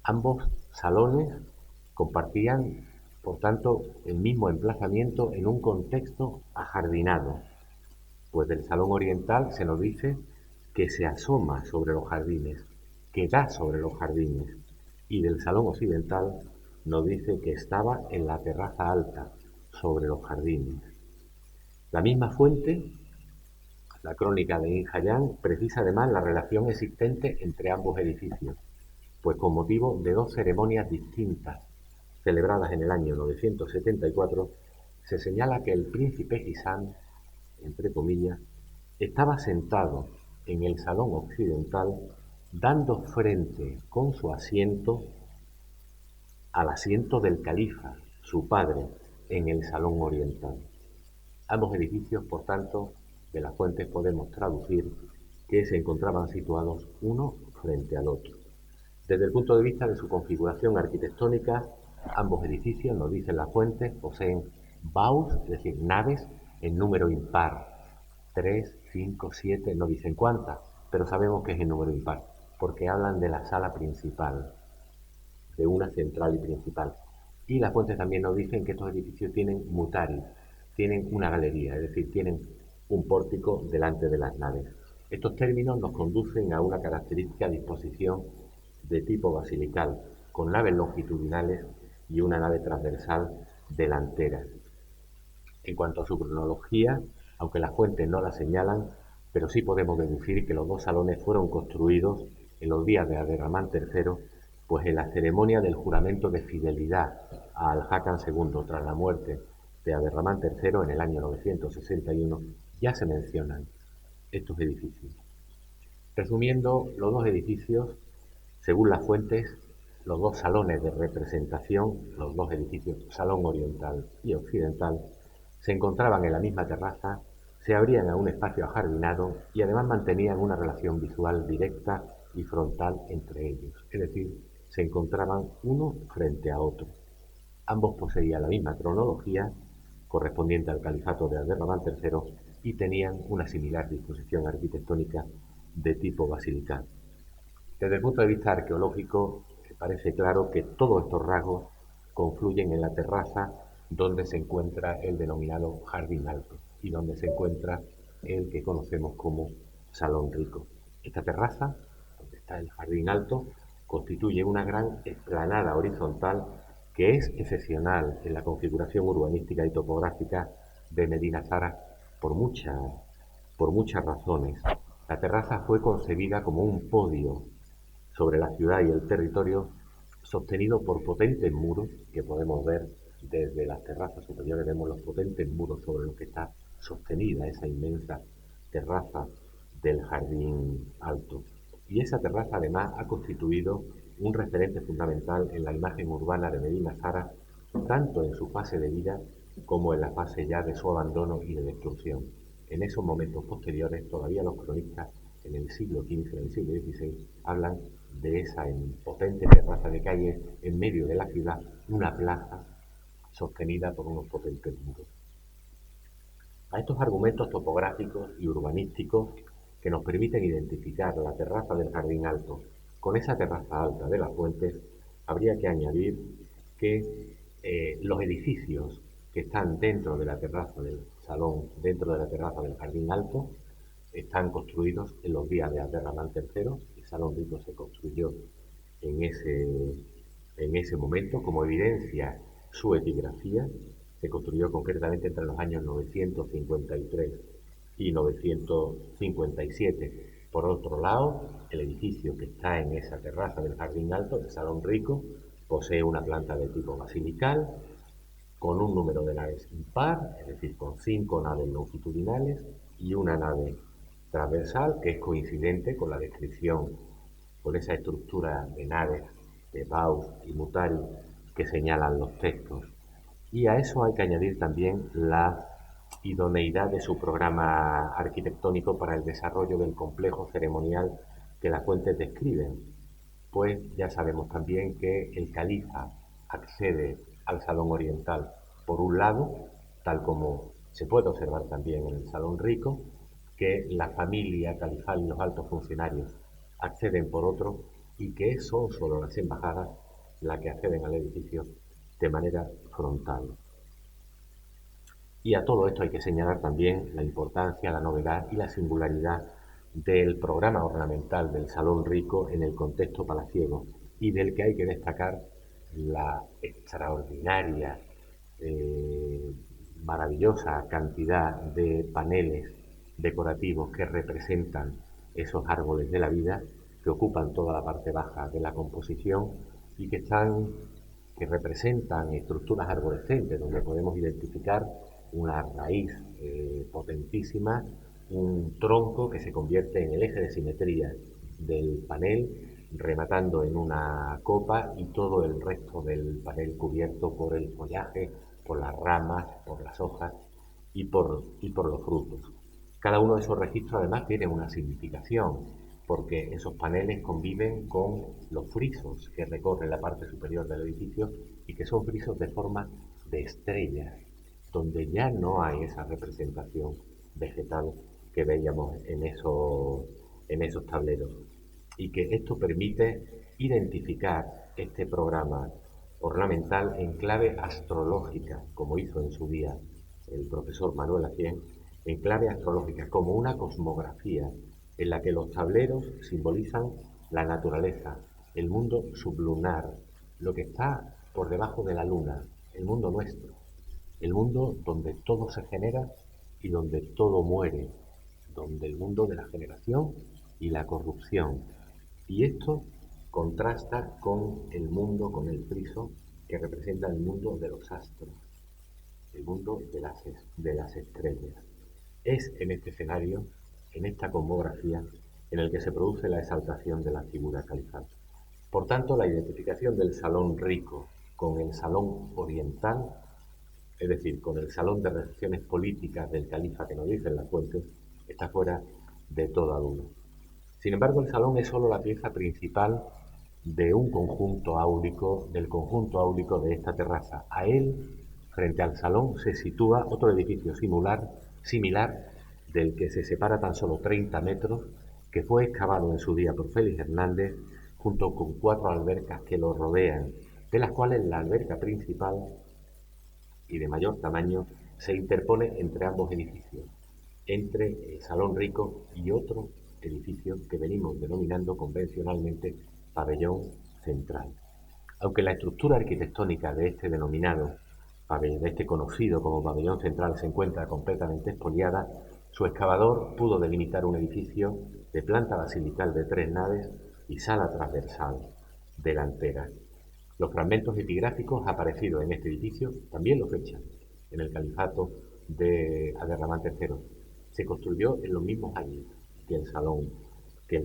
Ambos salones compartían, por tanto, el mismo emplazamiento en un contexto ajardinado, pues del Salón Oriental se nos dice que se asoma sobre los jardines, que da sobre los jardines, y del Salón Occidental nos dice que estaba en la terraza alta, sobre los jardines. La misma fuente, la crónica de Ibn Hayyan, precisa además la relación existente entre ambos edificios, pues con motivo de dos ceremonias distintas, celebradas en el año 974, se señala que el príncipe Hisam, entre comillas, estaba sentado en el Salón Occidental dando frente con su asiento al asiento del califa, su padre, en el Salón Oriental. Ambos edificios, por tanto, de las fuentes podemos traducir que se encontraban situados uno frente al otro. Desde el punto de vista de su configuración arquitectónica, ambos edificios, nos dicen las fuentes, poseen baus, es decir, naves en número impar. 3, 5, 7, no dicen cuántas, pero sabemos que es en número impar, porque hablan de la sala principal, de una central y principal. Y las fuentes también nos dicen que estos edificios tienen mutari, tienen una galería, es decir, tienen un pórtico delante de las naves. Estos términos nos conducen a una característica disposición de tipo basilical, con naves longitudinales y una nave transversal delantera. En cuanto a su cronología, aunque las fuentes no la señalan, pero sí podemos deducir que los dos salones fueron construidos en los días de Abderramán III, pues en la ceremonia del juramento de fidelidad a Al-Hakam II tras la muerte de Abderramán III en el año 961, ya se mencionan estos edificios. Resumiendo, los dos edificios, según las fuentes, los dos salones de representación, los dos edificios, Salón Oriental y Occidental, se encontraban en la misma terraza, se abrían a un espacio ajardinado y además mantenían una relación visual directa y frontal entre ellos, es decir, se encontraban uno frente a otro. Ambos poseían la misma cronología, correspondiente al califato de Abderramán III, y tenían una similar disposición arquitectónica de tipo basilical. Desde el punto de vista arqueológico, parece claro que todos estos rasgos confluyen en la terraza donde se encuentra el denominado Jardín Alto y donde se encuentra el que conocemos como Salón Rico. Esta terraza, donde está el Jardín Alto, constituye una gran explanada horizontal que es excepcional en la configuración urbanística y topográfica de Medina Zara por muchas razones. La terraza fue concebida como un podio sobre la ciudad y el territorio, sostenido por potentes muros, que podemos ver desde las terrazas superiores, vemos los potentes muros sobre los que está sostenida esa inmensa terraza del Jardín Alto. Y esa terraza además ha constituido un referente fundamental en la imagen urbana de Medina Zara, tanto en su fase de vida como en la fase ya de su abandono y de destrucción. En esos momentos posteriores, todavía los cronistas en el siglo XV, en el siglo XVI, hablan de esa potente terraza de calle en medio de la ciudad, una plaza sostenida por unos potentes muros. A estos argumentos topográficos y urbanísticos que nos permiten identificar la terraza del Jardín Alto con esa terraza alta de las Fuentes, habría que añadir que los edificios que están dentro de la terraza del salón, dentro de la terraza del Jardín Alto, están construidos en los días de Abderramán III. El Salón Rico se construyó en ese momento, como evidencia su epigrafía, se construyó concretamente entre los años 953 y 957. Por otro lado, el edificio que está en esa terraza del Jardín Alto, el Salón Rico, posee una planta de tipo basilical, con un número de naves impar, es decir, con 5 naves longitudinales y una nave transversal, que es coincidente con la descripción, con esa estructura de naves de Baus y Mutari que señalan los textos. Y a eso hay que añadir también la idoneidad de su programa arquitectónico para el desarrollo del complejo ceremonial que las fuentes describen, pues ya sabemos también que el califa accede al Salón Oriental por un lado, tal como se puede observar también en el Salón Rico, que la familia califal y los altos funcionarios acceden por otro, y que son solo las embajadas las que acceden al edificio de manera frontal. Y a todo esto hay que señalar también la importancia, la novedad y la singularidad del programa ornamental del Salón Rico en el contexto palaciego, y del que hay que destacar la extraordinaria, maravillosa cantidad de paneles decorativos que representan esos árboles de la vida, que ocupan toda la parte baja de la composición y que representan estructuras arborescentes, donde podemos identificar una raíz potentísima, un tronco que se convierte en el eje de simetría del panel, rematando en una copa, y todo el resto del panel cubierto por el follaje, por las ramas, por las hojas y por los frutos. Cada uno de esos registros además tiene una significación, porque esos paneles conviven con los frisos que recorren la parte superior del edificio y que son frisos de forma de estrellas, donde ya no hay esa representación vegetal que veíamos en esos tableros, y que esto permite identificar este programa ornamental en clave astrológica, como hizo en su día el profesor Manuel Acién, en clave astrológica, como una cosmografía en la que los tableros simbolizan la naturaleza, el mundo sublunar, lo que está por debajo de la luna, el mundo nuestro. el mundo donde todo se genera y donde todo muere, donde el mundo de la generación y la corrupción. Y esto contrasta con el mundo, con el friso, que representa el mundo de los astros, el mundo de las estrellas. Es en este escenario, en esta cosmografía, en el que se produce la exaltación de la figura califal. Por tanto, la identificación del salón rico con el salón oriental, es decir, con el salón de recepciones políticas del califa que nos dicen las fuentes, está fuera de toda duda. Sin embargo, el salón es solo la pieza principal de un conjunto áurico, del conjunto áurico de esta terraza. A él, frente al salón, se sitúa otro edificio similar, del que se separa tan solo 30 metros, que fue excavado en su día por Félix Hernández, junto con 4 albercas que lo rodean, de las cuales la alberca principal y de mayor tamaño se interpone entre ambos edificios, entre el Salón Rico y otro edificio que venimos denominando convencionalmente pabellón central. Aunque la estructura arquitectónica de este denominado pabellón, de este conocido como pabellón central, se encuentra completamente expoliada, su excavador pudo delimitar un edificio de planta basilical de 3 naves y sala transversal delantera. Los fragmentos epigráficos aparecidos en este edificio también lo fechan en el califato de Abderramán III. Se construyó en los mismos años que el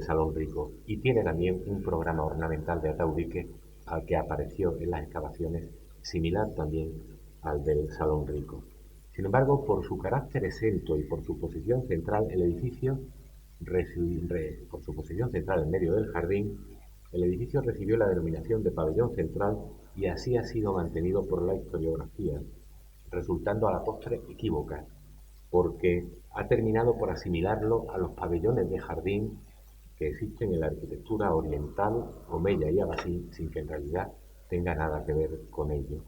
Salón Rico, y tiene también un programa ornamental de ataúdique al que apareció en las excavaciones, similar también al del Salón Rico. Sin embargo, por su carácter exento y por su posición central, el edificio, por su posición central en medio del jardín, el edificio recibió la denominación de pabellón central y así ha sido mantenido por la historiografía, resultando a la postre equívoca, porque ha terminado por asimilarlo a los pabellones de jardín que existen en la arquitectura oriental, omeya y abasí, sin que en realidad tenga nada que ver con ello.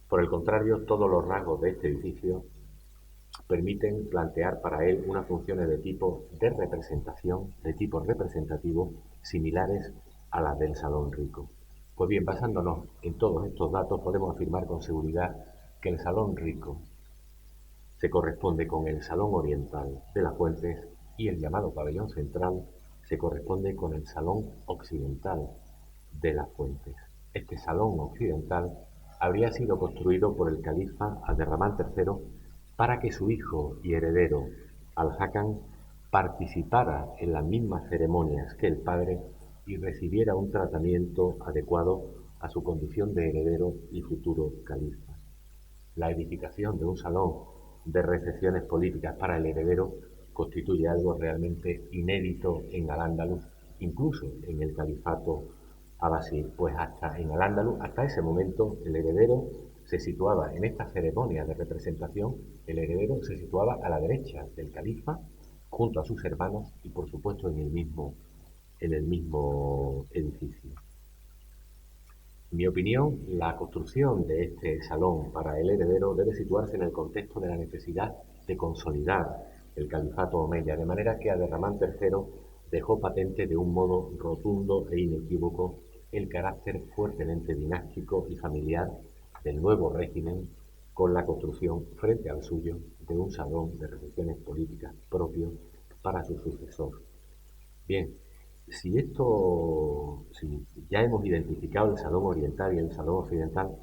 Por el contrario, todos los rasgos de este edificio permiten plantear para él unas funciones de tipo de representación, de tipo representativo, similares a las del Salón Rico. Pues bien, basándonos en todos estos datos, podemos afirmar con seguridad que el Salón Rico se corresponde con el Salón Oriental de las Fuentes y el llamado Pabellón Central se corresponde con el Salón Occidental de las Fuentes. Este Salón Occidental habría sido construido por el califa Abderramán III para que su hijo y heredero, Al-Hakam, participara en las mismas ceremonias que el padre y recibiera un tratamiento adecuado a su condición de heredero y futuro califa. La edificación de un salón de recepciones políticas para el heredero constituye algo realmente inédito en Al-Ándalus, incluso en el califato abasí, pues hasta en Al-Ándalus, hasta ese momento, el heredero se situaba en esta ceremonia de representación, el heredero se situaba a la derecha del califa, junto a sus hermanos y por supuesto en el mismo edificio. En mi opinión, la construcción de este salón para el heredero debe situarse en el contexto de la necesidad de consolidar el califato omeya, de manera que Abderramán III dejó patente de un modo rotundo e inequívoco el carácter fuertemente dinástico y familiar del nuevo régimen, con la construcción frente al suyo de un salón de recepciones políticas propio para su sucesor. Bien, si ya hemos identificado el salón oriental y el salón occidental,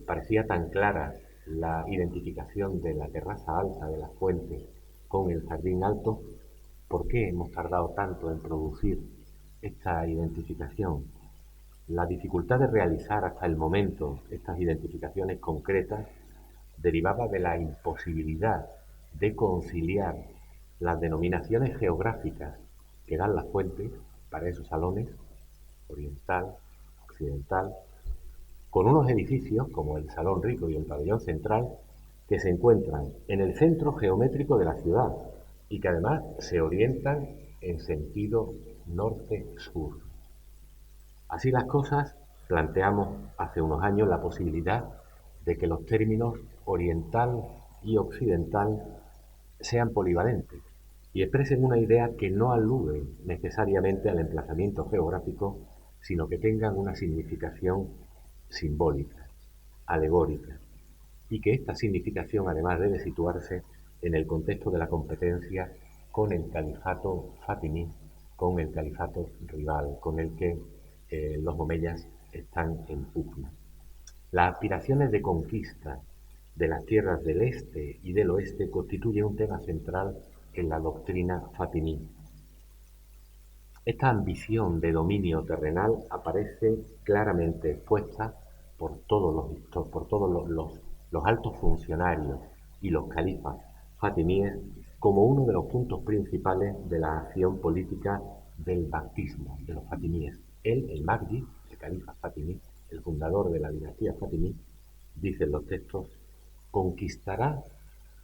parecía tan clara la identificación de la terraza alta de las Fuentes con el jardín alto, ¿por qué hemos tardado tanto en producir esta identificación? La dificultad de realizar hasta el momento estas identificaciones concretas derivaba de la imposibilidad de conciliar las denominaciones geográficas que dan las fuentes para esos salones, oriental, occidental, con unos edificios como el Salón Rico y el Pabellón Central que se encuentran en el centro geométrico de la ciudad y que además se orientan en sentido norte-sur. Así las cosas, planteamos hace unos años la posibilidad de que los términos oriental y occidental sean polivalentes y expresen una idea que no alude necesariamente al emplazamiento geográfico, sino que tengan una significación simbólica, alegórica. y que esta significación además debe situarse en el contexto de la competencia con el califato fatimí, con el califato rival, con el que los omeyas están en pugna. Las aspiraciones de conquista de las tierras del este y del oeste constituyen un tema central en la doctrina fatimí. Esta ambición de dominio terrenal aparece claramente expuesta por todos los altos funcionarios y los califas fatimíes como uno de los puntos principales de la acción política del baptismo de los fatimíes. Él, el Mahdi, el califa fatimí, el fundador de la dinastía fatimí, dicen los textos, conquistará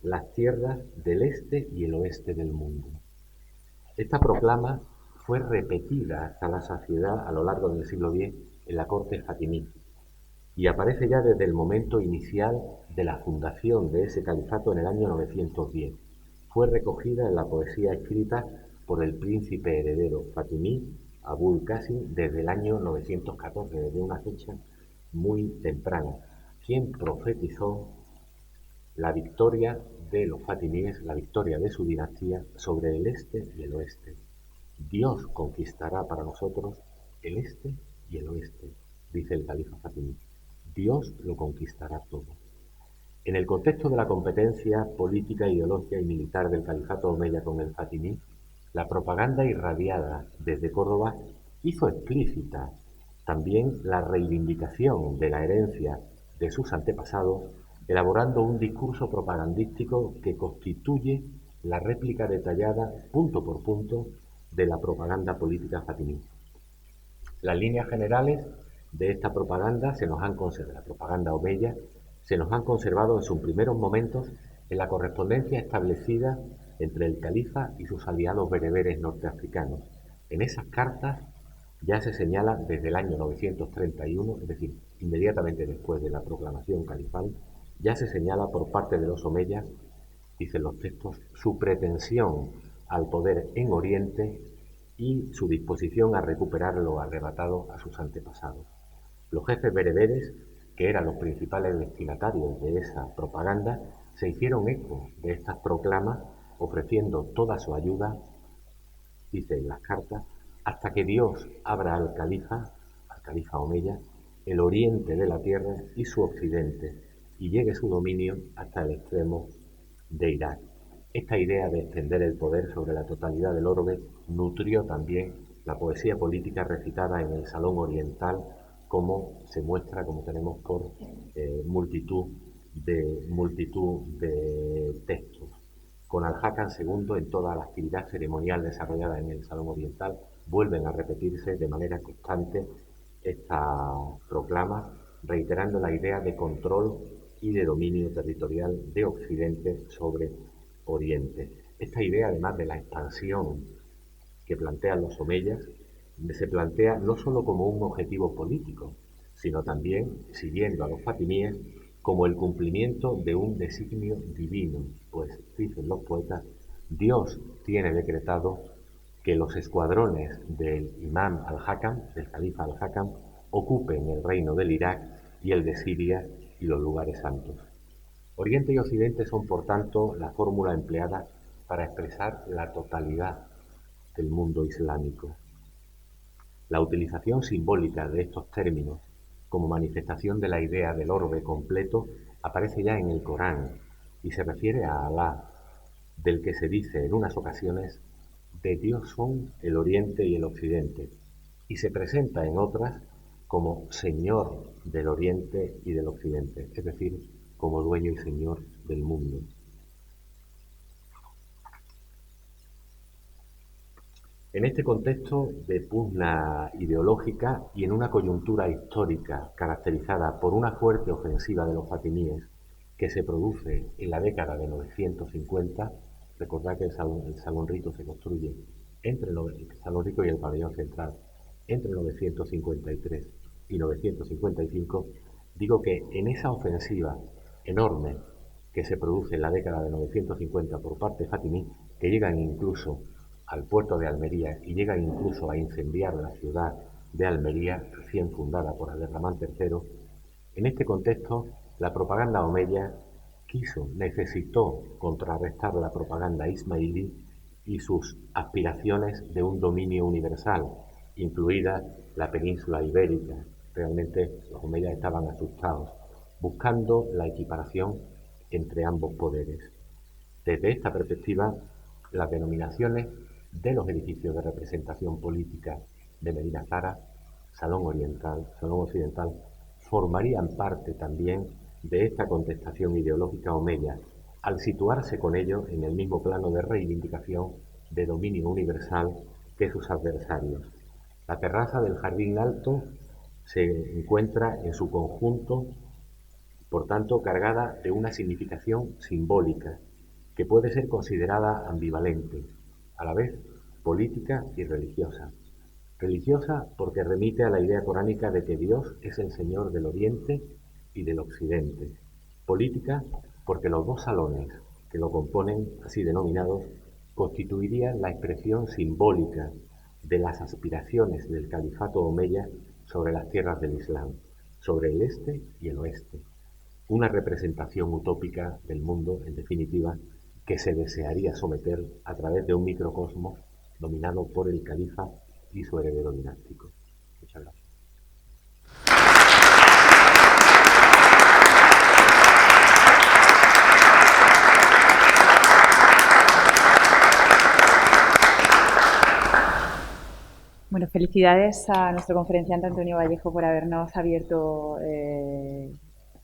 las tierras del este y el oeste del mundo. Esta proclama fue repetida hasta la saciedad a lo largo del siglo X en la corte fatimí y aparece ya desde el momento inicial de la fundación de ese califato en el año 910. Fue recogida en la poesía escrita por el príncipe heredero fatimí Abul Qasim desde el año 914, desde una fecha muy temprana, quien profetizó la victoria de los fatimíes, la victoria de su dinastía sobre el este y el oeste. Dios conquistará para nosotros el este y el oeste, dice el califa fatimí. Dios lo conquistará todo. En el contexto de la competencia política, ideológica y militar del califato omeya con el fatimí, la propaganda irradiada desde Córdoba hizo explícita también la reivindicación de la herencia de sus antepasados, elaborando un discurso propagandístico que constituye la réplica detallada, punto por punto, de la propaganda política fatimí. Las líneas generales de esta propaganda la propaganda omeya, se nos han conservado en sus primeros momentos en la correspondencia establecida entre el califa y sus aliados bereberes norteafricanos. En esas cartas ya se señala desde el año 931, es decir, inmediatamente después de la proclamación califal, ya se señala por parte de los omeyas, dicen los textos, su pretensión al poder en Oriente y su disposición a recuperar lo arrebatado a sus antepasados. Los jefes bereberes, que eran los principales destinatarios de esa propaganda, se hicieron eco de estas proclamas, ofreciendo toda su ayuda, dice en las cartas, hasta que Dios abra al califa omeya, el oriente de la tierra y su occidente, y llegue su dominio hasta el extremo de Irak. Esta idea de extender el poder sobre la totalidad del orbe nutrió también la poesía política recitada en el Salón Oriental, como se muestra, como tenemos por multitud de textos. Con Al-Hakam II, en toda la actividad ceremonial desarrollada en el Salón Oriental, vuelven a repetirse de manera constante esta proclama, reiterando la idea de control y de dominio territorial de Occidente sobre Oriente. Esta idea, además de la expansión que plantean los omeyas, se plantea no solo como un objetivo político, sino también, siguiendo a los fatimíes, como el cumplimiento de un designio divino, pues, dicen los poetas, Dios tiene decretado que los escuadrones del imam al-Hakam, del califa al-Hakam, ocupen el reino del Irak y el de Siria y los lugares santos. Oriente y Occidente son, por tanto, la fórmula empleada para expresar la totalidad del mundo islámico. La utilización simbólica de estos términos como manifestación de la idea del orbe completo aparece ya en el Corán y se refiere a Alá, del que se dice en unas ocasiones, de Dios son el Oriente y el Occidente, y se presenta en otras como Señor del Oriente y del Occidente, es decir, como dueño y Señor del mundo. En este contexto de pugna ideológica y en una coyuntura histórica caracterizada por una fuerte ofensiva de los fatimíes que se produce en la década de 950, recordad que el Salón Rito se construye entre el Salón Rico y el Pabellón Central entre 953 y 955, digo que en esa ofensiva enorme que se produce en la década de 950 por parte fatimí, que llegan incluso al puerto de Almería y llegan incluso a incendiar la ciudad de Almería, recién fundada por Abderramán III, en este contexto La propaganda omeya necesitó contrarrestar la propaganda ismailí y sus aspiraciones de un dominio universal, incluida la península ibérica. Realmente los omeyas estaban asustados, buscando la equiparación entre ambos poderes. Desde esta perspectiva, las denominaciones de los edificios de representación política de Medina Zara, Salón Oriental, Salón Occidental, formarían parte también de esta contestación ideológica omeya, al situarse con ellos en el mismo plano de reivindicación de dominio universal que sus adversarios. La terraza del Jardín Alto se encuentra en su conjunto, por tanto, cargada de una significación simbólica que puede ser considerada ambivalente, a la vez política y religiosa. Religiosa porque remite a la idea coránica de que Dios es el Señor del Oriente y del Occidente. Política porque los dos salones que lo componen, así denominados, constituirían la expresión simbólica de las aspiraciones del califato omeya sobre las tierras del Islam, sobre el este y el oeste. Una representación utópica del mundo, en definitiva, que se desearía someter a través de un microcosmos dominado por el califa y su heredero dinástico. Muchas gracias. Bueno, felicidades a nuestro conferenciante Antonio Vallejo por habernos abierto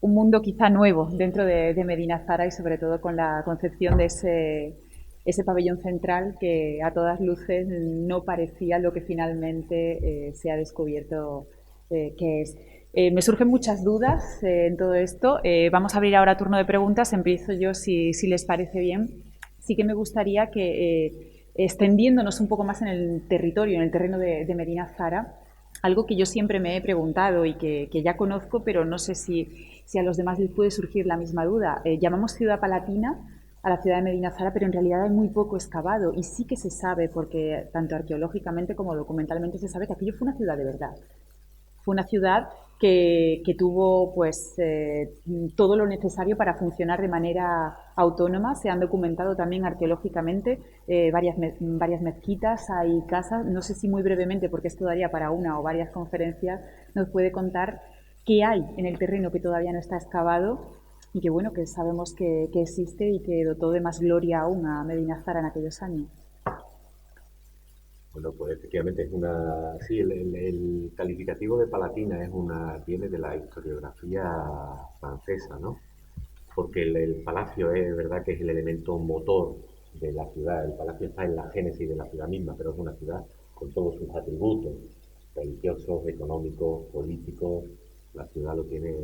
un mundo quizá nuevo dentro de Medina Zara y sobre todo con la concepción de ese pabellón central que a todas luces no parecía lo que finalmente se ha descubierto que es. Me surgen muchas dudas en todo esto. Vamos a abrir ahora turno de preguntas. Empiezo yo, si les parece bien. Sí que me gustaría que, extendiéndonos un poco más en el territorio, en el terreno de Medina Zara, algo que yo siempre me he preguntado y que ya conozco, pero no sé si a los demás les puede surgir la misma duda. Llamamos ciudad palatina a la ciudad de Medina Zara, pero en realidad hay muy poco excavado y sí que se sabe, porque tanto arqueológicamente como documentalmente se sabe que aquello fue una ciudad de verdad. Fue una ciudad que tuvo pues todo lo necesario para funcionar de manera autónoma. Se han documentado también arqueológicamente varias mezquitas, hay casas. No sé si muy brevemente, porque esto daría para una o varias conferencias, nos puede contar qué hay en el terreno que todavía no está excavado y que bueno, que sabemos que existe y que dotó de más gloria aún a Medina Zara en aquellos años. Bueno, pues efectivamente es una... Sí, el calificativo de palatina viene de la historiografía francesa, ¿no? Porque el palacio es verdad que es el elemento motor de la ciudad. El palacio está en la génesis de la ciudad misma, pero es una ciudad con todos sus atributos religiosos, económicos, políticos. La ciudad lo tiene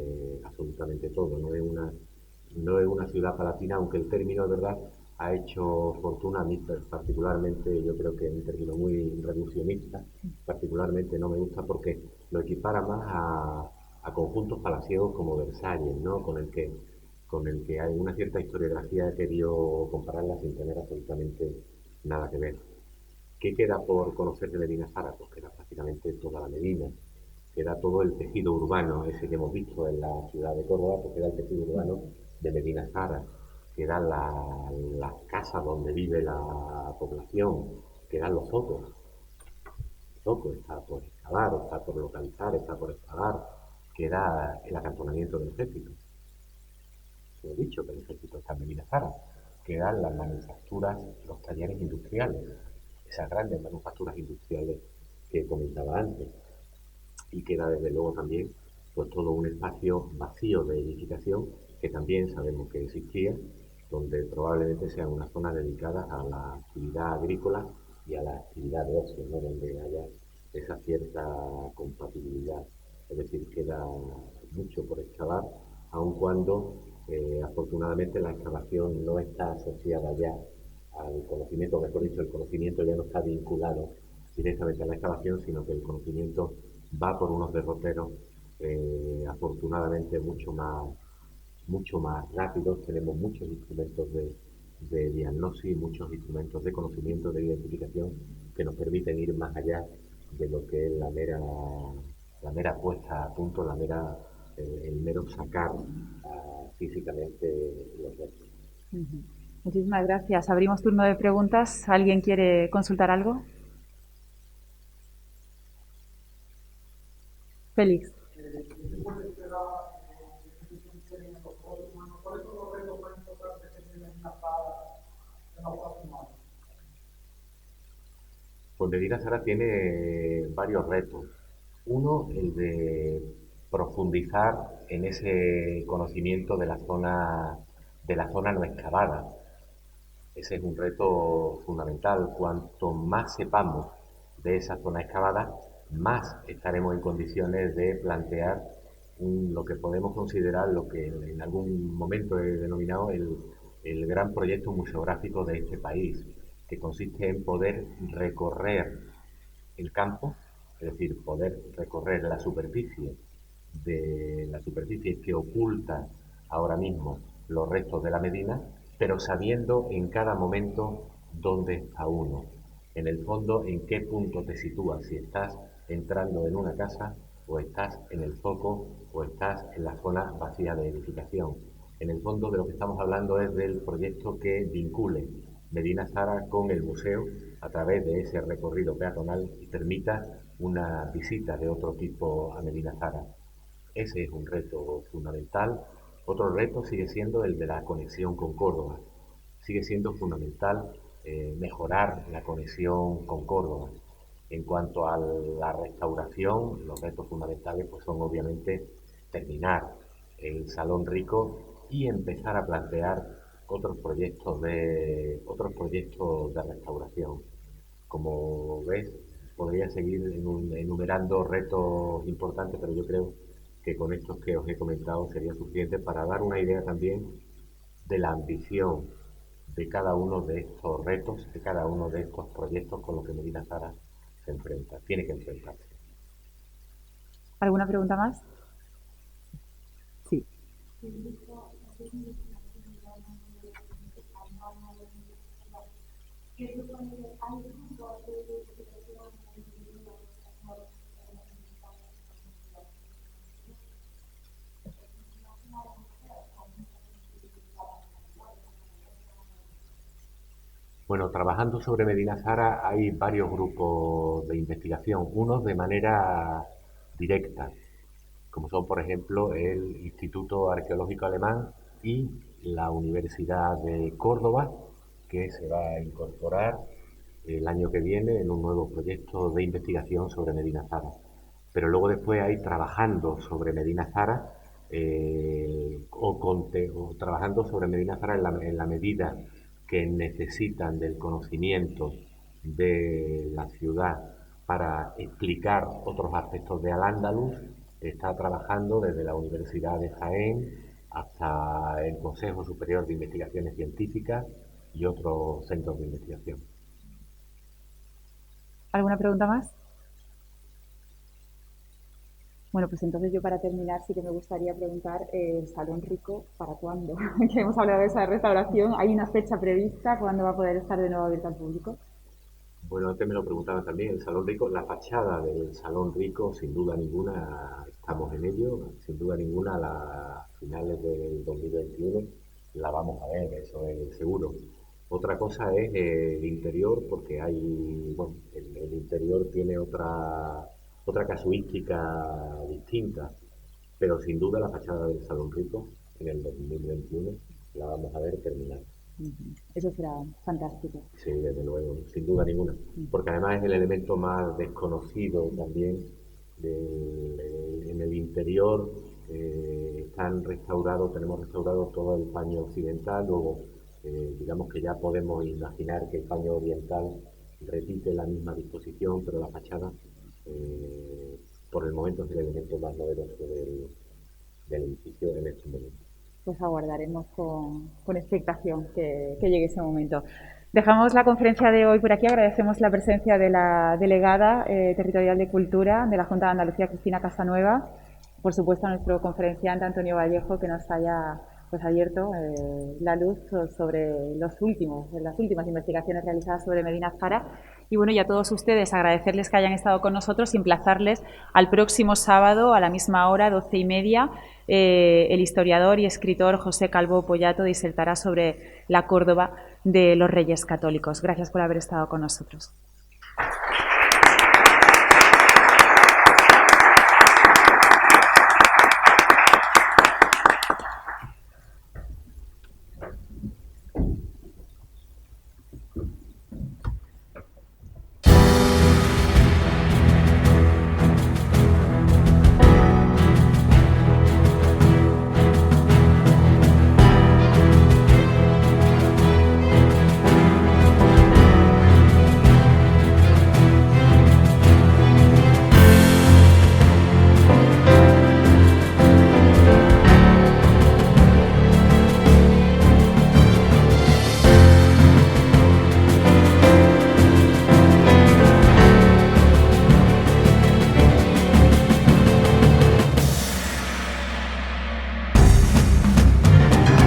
absolutamente todo. No es una ciudad palatina, aunque el término, es verdad, ha hecho fortuna. A mí particularmente, yo creo que es un término muy reduccionista, particularmente no me gusta porque lo equipara más a conjuntos palaciegos como Versalles, ¿no? Con el que hay una cierta historiografía que dio compararla sin tener absolutamente nada que ver. ¿Qué queda por conocer de Medina Zara? Pues queda prácticamente toda la Medina, queda todo el tejido urbano, ese que hemos visto en la ciudad de Córdoba, pues queda el tejido urbano de Medina Zara. Quedan las casas donde vive la población, quedan los zocos. El zoco está por excavar, está por localizar, está por excavar, queda el acantonamiento del ejército. Se lo he dicho, que el ejército está en Medina Zara. Quedan las manufacturas, los talleres industriales, esas grandes manufacturas industriales que comentaba antes. Y queda desde luego también pues todo un espacio vacío de edificación que también sabemos que existía, donde probablemente sea una zona dedicada a la actividad agrícola y a la actividad de ocio, ¿no? Donde haya esa cierta compatibilidad. Es decir, queda mucho por excavar, aun cuando afortunadamente la excavación no está asociada ya al conocimiento, mejor dicho, el conocimiento ya no está vinculado directamente a la excavación, sino que el conocimiento va por unos derroteros afortunadamente mucho más rápidos. Tenemos muchos instrumentos de diagnosis, muchos instrumentos de conocimiento, de identificación que nos permiten ir más allá de lo que es la mera puesta a punto, la mera el mero sacar físicamente los restos. Muchísimas gracias. Abrimos turno de preguntas. ¿Alguien quiere consultar algo? Félix. Pues Medina Zara tiene varios retos. Uno, el de profundizar en ese conocimiento de la zona no excavada. Ese es un reto fundamental. Cuanto más sepamos de esa zona excavada, más estaremos en condiciones de plantear lo que podemos considerar, lo que en algún momento he denominado el gran proyecto museográfico de este país, que consiste en poder recorrer el campo, es decir, poder recorrer la superficie que oculta ahora mismo los restos de la Medina, pero sabiendo en cada momento dónde está uno. En el fondo, en qué punto te sitúas, si estás entrando en una casa o estás en el foco o estás en la zona vacía de edificación. En el fondo de lo que estamos hablando es del proyecto que vincule Medina Zara con el museo a través de ese recorrido peatonal y permita una visita de otro tipo a Medina Zara. Ese es un reto fundamental. Otro reto sigue siendo el de la conexión con Córdoba. Sigue siendo fundamental mejorar la conexión con Córdoba. En cuanto a la restauración, los retos fundamentales pues son obviamente terminar el Salón Rico y empezar a plantear otros proyectos de restauración. Como ves, podría seguir enumerando retos importantes, pero yo creo que con estos que os he comentado sería suficiente para dar una idea también de la ambición de cada uno de estos retos, de cada uno de estos proyectos con los que Medina Zara se enfrenta, tiene que enfrentarse. ¿Alguna pregunta más? Sí. Bueno, trabajando sobre Medina Zara hay varios grupos de investigación, unos de manera directa, como son, por ejemplo, el Instituto Arqueológico Alemán y la Universidad de Córdoba, que se va a incorporar el año que viene en un nuevo proyecto de investigación sobre Medina Zara. Pero luego después hay trabajando sobre Medina Zara o trabajando sobre Medina Zara en la medida que necesitan del conocimiento de la ciudad para explicar otros aspectos de Al-Ándalus. Está trabajando desde la Universidad de Jaén hasta el Consejo Superior de Investigaciones Científicas y otros centros de investigación. ¿Alguna pregunta más? Bueno, pues entonces yo para terminar sí que me gustaría preguntar, el Salón Rico, ¿para cuándo? Que hemos hablado de esa restauración, ¿hay una fecha prevista? ¿Cuándo va a poder estar de nuevo abierto al público? Bueno, antes me lo preguntaban también, el Salón Rico, la fachada del Salón Rico, sin duda ninguna, estamos en ello, sin duda ninguna, a finales del 2021 la vamos a ver, eso es seguro. Otra cosa es el interior, porque el interior tiene otra casuística distinta, pero sin duda la fachada del Salón Rico en el 2021 la vamos a ver terminada. Eso será fantástico. Sí, desde luego, sin duda ninguna, porque además es el elemento más desconocido también en el interior. Tenemos restaurado todo el paño occidental, luego digamos que ya podemos imaginar que el paño oriental repite la misma disposición, pero la fachada por el momento es el elemento más novedoso del edificio en este momento. Pues aguardaremos con expectación que llegue ese momento. Dejamos la conferencia de hoy por aquí. Agradecemos la presencia de la delegada territorial de Cultura de la Junta de Andalucía, Cristina Casanueva. Por supuesto, a nuestro conferenciante Antonio Vallejo, que nos haya pues abierto la luz sobre las últimas investigaciones realizadas sobre Medina Azahara. Y bueno, y a todos ustedes agradecerles que hayan estado con nosotros y emplazarles al próximo sábado a la misma hora, 12:30. El historiador y escritor José Calvo Pollato disertará sobre la Córdoba de los Reyes Católicos. Gracias por haber estado con nosotros.